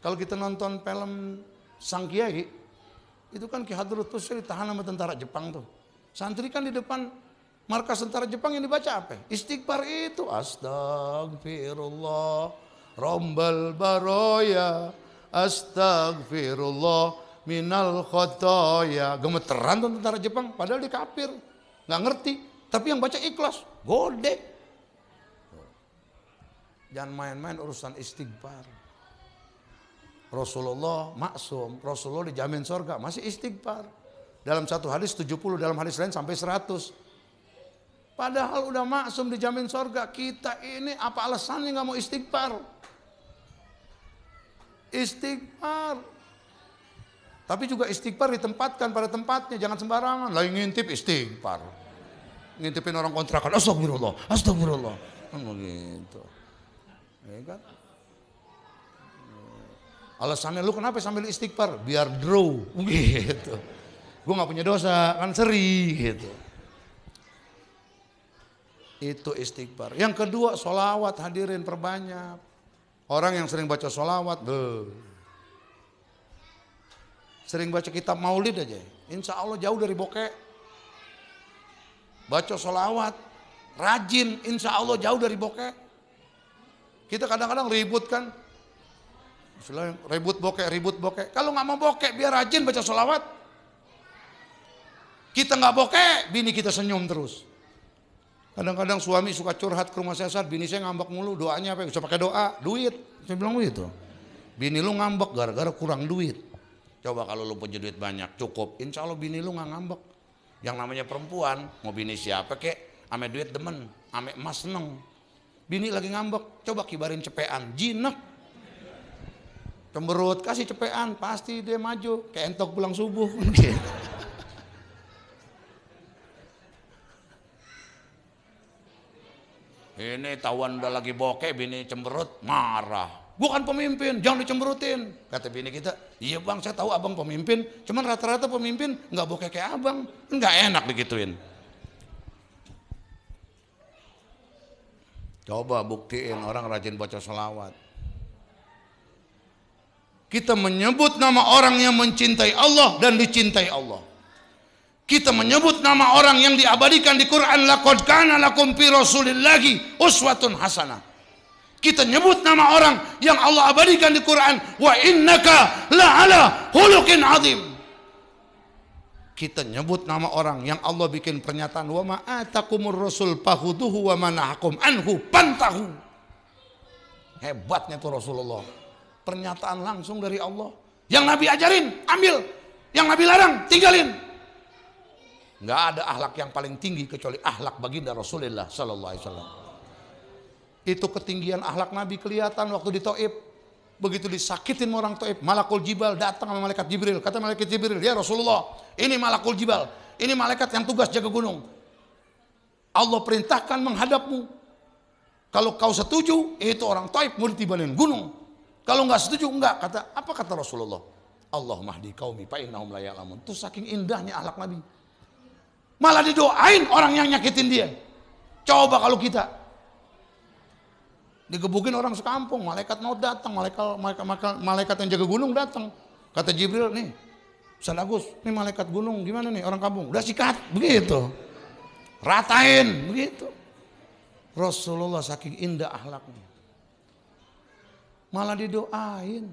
Kalau kita nonton film Sang Kiai, itu kan Ki Hadratus ditahan sama tentara Jepang tuh. Santri kan di depan markas tentara Jepang yang dibaca apa? Istighfar itu astagfirullah rombal baroya astagfirullah minal khotoya. Gemeteran tuh tentara Jepang padahal dia kafir, nggak ngerti, tapi yang baca ikhlas, gede. Jangan main-main urusan istighfar. Rasulullah maksum, Rasulullah dijamin surga, masih istighfar. Dalam satu hadis 70, dalam hadis lain sampai 100. Padahal udah maksum dijamin surga, kita ini apa alasannya nggak mau istighfar? Istighfar. Tapi juga istighfar ditempatkan pada tempatnya, jangan sembarangan. Lagi ngintip istighfar. Ngintipin orang kontrakan, astagfirullah, astagfirullah. Kan begitu. Ya kan? Alasannya lu kenapa sambil istighfar? Biar draw, gitu. Gue nggak punya dosa, kan seri, gitu. Itu istighfar. Yang kedua, sholawat hadirin perbanyak. Orang yang sering baca sholawat, sering baca kitab maulid aja, insya Allah jauh dari bokeh. Baca sholawat, rajin, insya Allah jauh dari bokeh. Kita kadang-kadang ribut kan, ribut bokeh. Kalau nggak mau bokeh, biar rajin baca sholawat. Kita nggak bokeh, bini kita senyum terus. Kadang-kadang suami suka curhat ke rumah saya, Ustaz, bini saya ngambek mulu, doanya apa? Bisa pakai doa, duit. Saya bilang begitu. Bini lu ngambek gara-gara kurang duit. Coba kalau lu punya duit banyak, cukup, insya Allah bini lu nggak ngambek. Yang namanya perempuan, mau bini siapa kek, ame duit demen, ame emas seneng. Bini lagi ngambek, coba kibarin cepean, jinak. Cemberut, kasih cepean, pasti dia maju, kayak entok pulang subuh. Ini tawan udah lagi bokeh, bini cemberut, marah. Gua kan pemimpin, jangan dicemberutin. Kata bini kita, iya bang saya tahu abang pemimpin, cuman rata-rata pemimpin nggak bokeh kayak abang, nggak enak digituin. Coba buktiin orang rajin baca sholawat. Kita menyebut nama orang yang mencintai Allah dan dicintai Allah. Kita menyebut nama orang yang diabadikan di Quran, laqad kana lakum fi rasulillahi uswatun hasanah. Kita nyebut nama orang yang Allah abadikan di Quran, wa innaka la'ala khuluqin azim. Kita nyebut nama orang yang Allah bikin pernyataan, wa ma atakumur rasul fakhuduhu wa ma nahakum anhu pantahu. Hebatnya tuh Rasulullah. Pernyataan langsung dari Allah. Yang Nabi ajarin, ambil. Yang Nabi larang, tinggalin. Nggak ada akhlak yang paling tinggi kecuali akhlak baginda Rasulullah sallallahu alaihi wasallam. Itu ketinggian akhlak Nabi kelihatan waktu di Taif. Begitu disakitin orang Taif, Malakul Jibal datang sama malaikat Jibril. Kata malaikat Jibril, ya Rasulullah, ini Malakul Jibal, ini malaikat yang tugas jaga gunung. Allah perintahkan menghadapmu. Kalau kau setuju, itu orang Taif mau ditibanin gunung. Kalau nggak setuju, enggak. Apa kata Rasulullah? Allahumma hdi qaumi fa innahum la ya'lamun. Itu saking indahnya akhlak Nabi. Malah didoain orang yang nyakitin dia. Coba kalau kita digebukin orang sekampung, malaikat mau datang, malaikat yang jaga gunung datang. Kata Jibril, nih Ustaz Agus, nih malaikat gunung gimana nih orang kampung? Udah sikat, begitu. Ratain, begitu. Rasulullah saking indah akhlaknya. Malah didoain.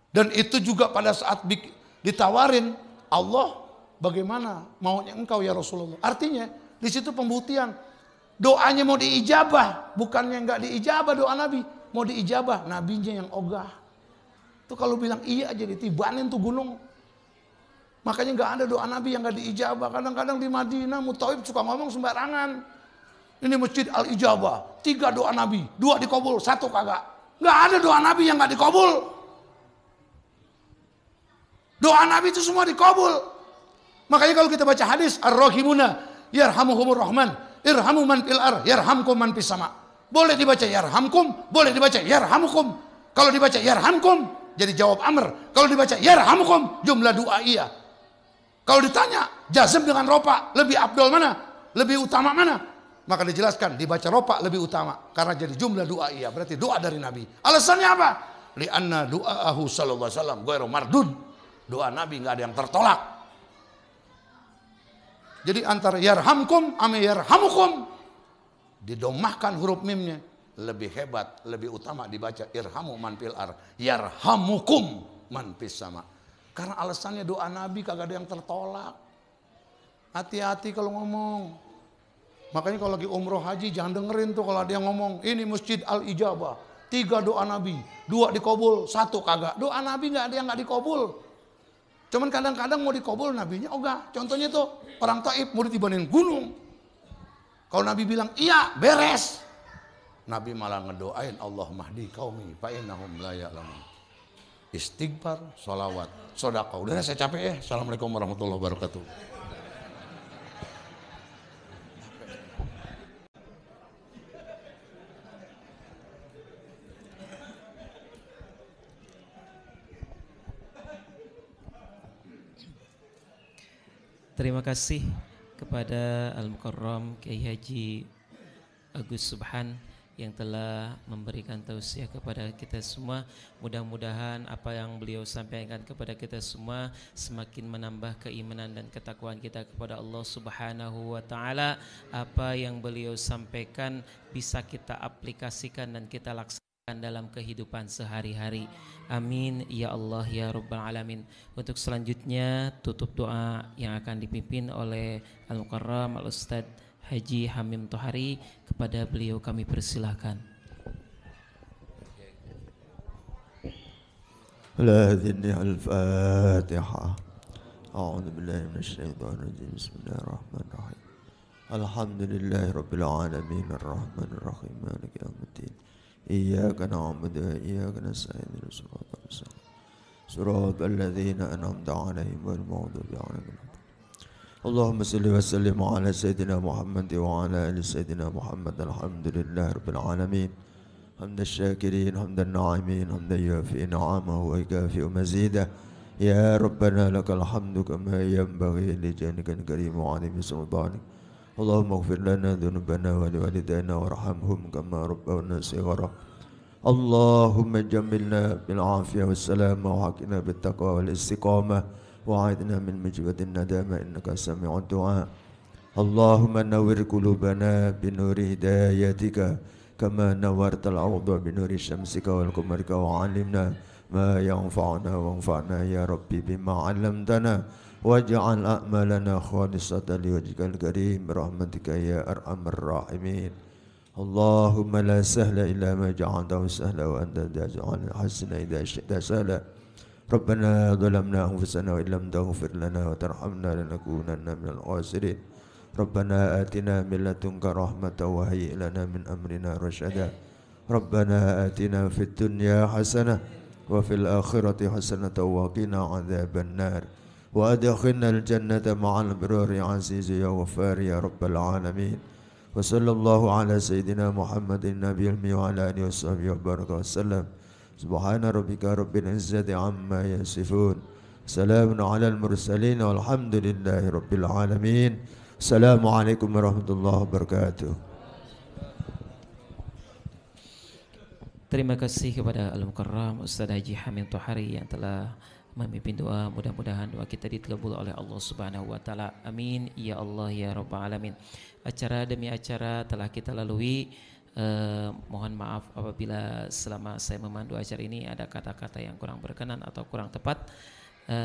Dan itu juga pada saat ditawarin, Allah bagaimana maunya engkau ya Rasulullah. Artinya di situ pembuktian doanya mau diijabah, bukannya enggak diijabah doa Nabi, mau diijabah, nabinya yang ogah. Tuh kalau bilang iya aja ditibanin tuh gunung. Makanya enggak ada doa Nabi yang enggak diijabah. Kadang-kadang di Madinah Mutaib suka ngomong sembarangan. Ini masjid al-ijabah, 3 doa Nabi, 2 dikabul, 1 kagak. Enggak ada doa Nabi yang enggak dikabul. Doa Nabi itu semua dikabul. Makanya kalau kita baca hadis ar-rahimuna yarhamuhumur rahman, irhamu man fil ar, yarhamkum man fis sama. Boleh dibaca yarhamkum, boleh dibaca yarhamukum. Kalau dibaca yarhamkum jadi jawab amr. Kalau dibaca yarhamukum jumlah doa iya. Kalau ditanya jazm dengan rofa lebih afdol mana? Lebih utama mana? Maka dijelaskan dibaca rofa lebih utama karena jadi jumlah doa iya, berarti doa dari Nabi. Alasannya apa? Li'anna du'aahu sallallahu alaihi wasallam ghairu mardud. Doa Nabi enggak ada yang tertolak. Jadi antara yarhamkum sama yarhamukum didomahkan huruf mimnya, lebih hebat, lebih utama dibaca irhamu man fil ar, yarhamukum man fis sama. Karena alasannya doa Nabi kagak ada yang tertolak. Hati-hati kalau ngomong. Makanya kalau lagi umroh haji jangan dengerin tuh kalau ada yang ngomong ini masjid al-ijabah, 3 doa Nabi, 2 dikabul, 1 kagak. Doa Nabi nggak ada yang nggak dikabul. Cuman kadang-kadang mau dikabul Nabinya ogah. Contohnya tuh orang Taif mau ditibanin gunung. Kalau Nabi bilang iya beres, Nabi malah ngedoain Allah mahdi qaumi fa innahum la ya'lamun. Istighfar, sholawat, sedekah. Udah saya capek ya. Assalamualaikum warahmatullahi wabarakatuh. Terima kasih kepada Al-Mukarram Kiai Haji Agus Subhan yang telah memberikan tausiah kepada kita semua. Mudah-mudahan apa yang beliau sampaikan kepada kita semua semakin menambah keimanan dan ketakwaan kita kepada Allah Subhanahu wa taala. Apa yang beliau sampaikan bisa kita aplikasikan dan kita laksanakan dalam kehidupan sehari-hari. Amin ya Allah ya Rabbal Alamin. Untuk selanjutnya tutup doa yang akan dipimpin oleh Al-Mukarram Al-Ustadz Haji Hamim Tohari. Kepada beliau kami persilahkan. Al-Fatihah. A'udzu billahi minasyaitonir rajim. Bismillahirrahmanirrahim. Alhamdulillahirabbil alamin arrahmanir rahim maliki yaumiddin. Iyyaka na'budu wa iyyaka nasta'in ihdinas siratal ladzina an'amta 'alaihim ghairil maghdubi 'alaihim. Allahumma shalli wa sallim 'ala sayyidina Muhammad wa 'ala ali sayyidina Muhammad. Alhamdulillahirabbil alamin. Hamdan syakirin, hamdan na'imin, hamdan yuafi ni'amahu wa yukafi'u mazidah. Ya Rabbana lakal hamdu kama yanbaghi li janikal karim wa 'azimi sultanik. اللهم اغفر لنا ذنوبنا ولوالدينا وارحمهم كما ربونا صغارا. اللهم جملنا بالعافية والسلامة وحقنا بالتقوى والاستقامة وعيدنا من مجبة الندامة إنك سميع الدعاء. اللهم نور قلوبنا بنور هدايتك كما نورت الأرض بنور شمسك والقمر وعلمنا ما ينفعنا وانفعنا يا ربي بما علمتنا واجعل أعمالنا خالصة لوجهك الكريم برحمتك يا أرحم الراحمين. اللهم لا سهل إلا ما جعلته سهلا وأنت تجعل الحسن إذا شئت سهلا. ربنا ظلمنا أنفسنا وإن لم تغفر لنا وترحمنا لنكونن من الخاسرين. ربنا آتنا من لدنك رحمة وهيئ لنا من أمرنا رشدا. ربنا آتنا في الدنيا حسنة وفي الآخرة حسنة وقنا عذاب النار وأدخلنا الجنة مع الأبرار يا عزيز يا غفار يا رب العالمين. وصلى الله على سيدنا محمد النبي الأمي وعلى آله وصحبه وبارك وسلم. سبحان ربك رب العزة عما يصفون، سلام على المرسلين والحمد لله رب العالمين. السلام عليكم ورحمة الله وبركاته. Terima kasih kepada Al-Mukarram Ustadz Haji Hamim Tohari yang telah memimpin doa. Mudah-mudahan doa kita dikabul oleh Allah Subhanahu wa taala. Amin ya Allah ya Rabbal Alamin. Acara demi acara telah kita lalui. Mohon maaf apabila selama saya memandu acara ini ada kata-kata yang kurang berkenan atau kurang tepat.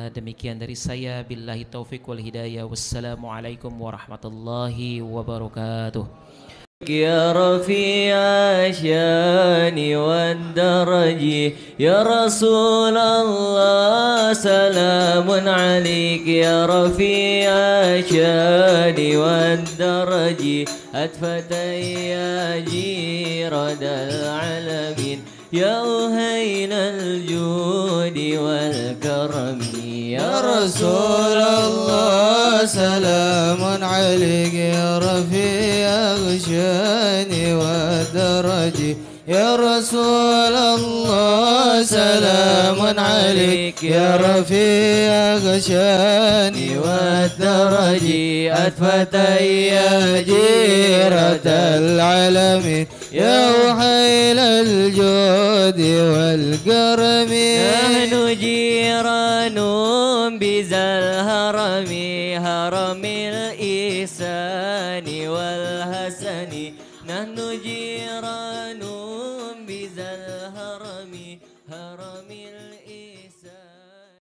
Demikian dari saya, billahi taufik wal hidayah. Wassalamualaikum warahmatullahi wabarakatuh. يا رفيع الشان والدرج يا رسول الله سلام عليك يا رفيع الشان والدرج أدفت يا جيران العالمين يا أهين الجود والكرم يا رسول الله سلام عليك يا رفيع الشان والدرج يا رسول الله سلام سلام عليك يا رفيع الشان والدرج أدفتي يا جيرة العالمين يا وحيل الجود والكرم نحن جيران بذا الهرم هرم الإحسان والحسن نحن جيران بذا الهرم هرم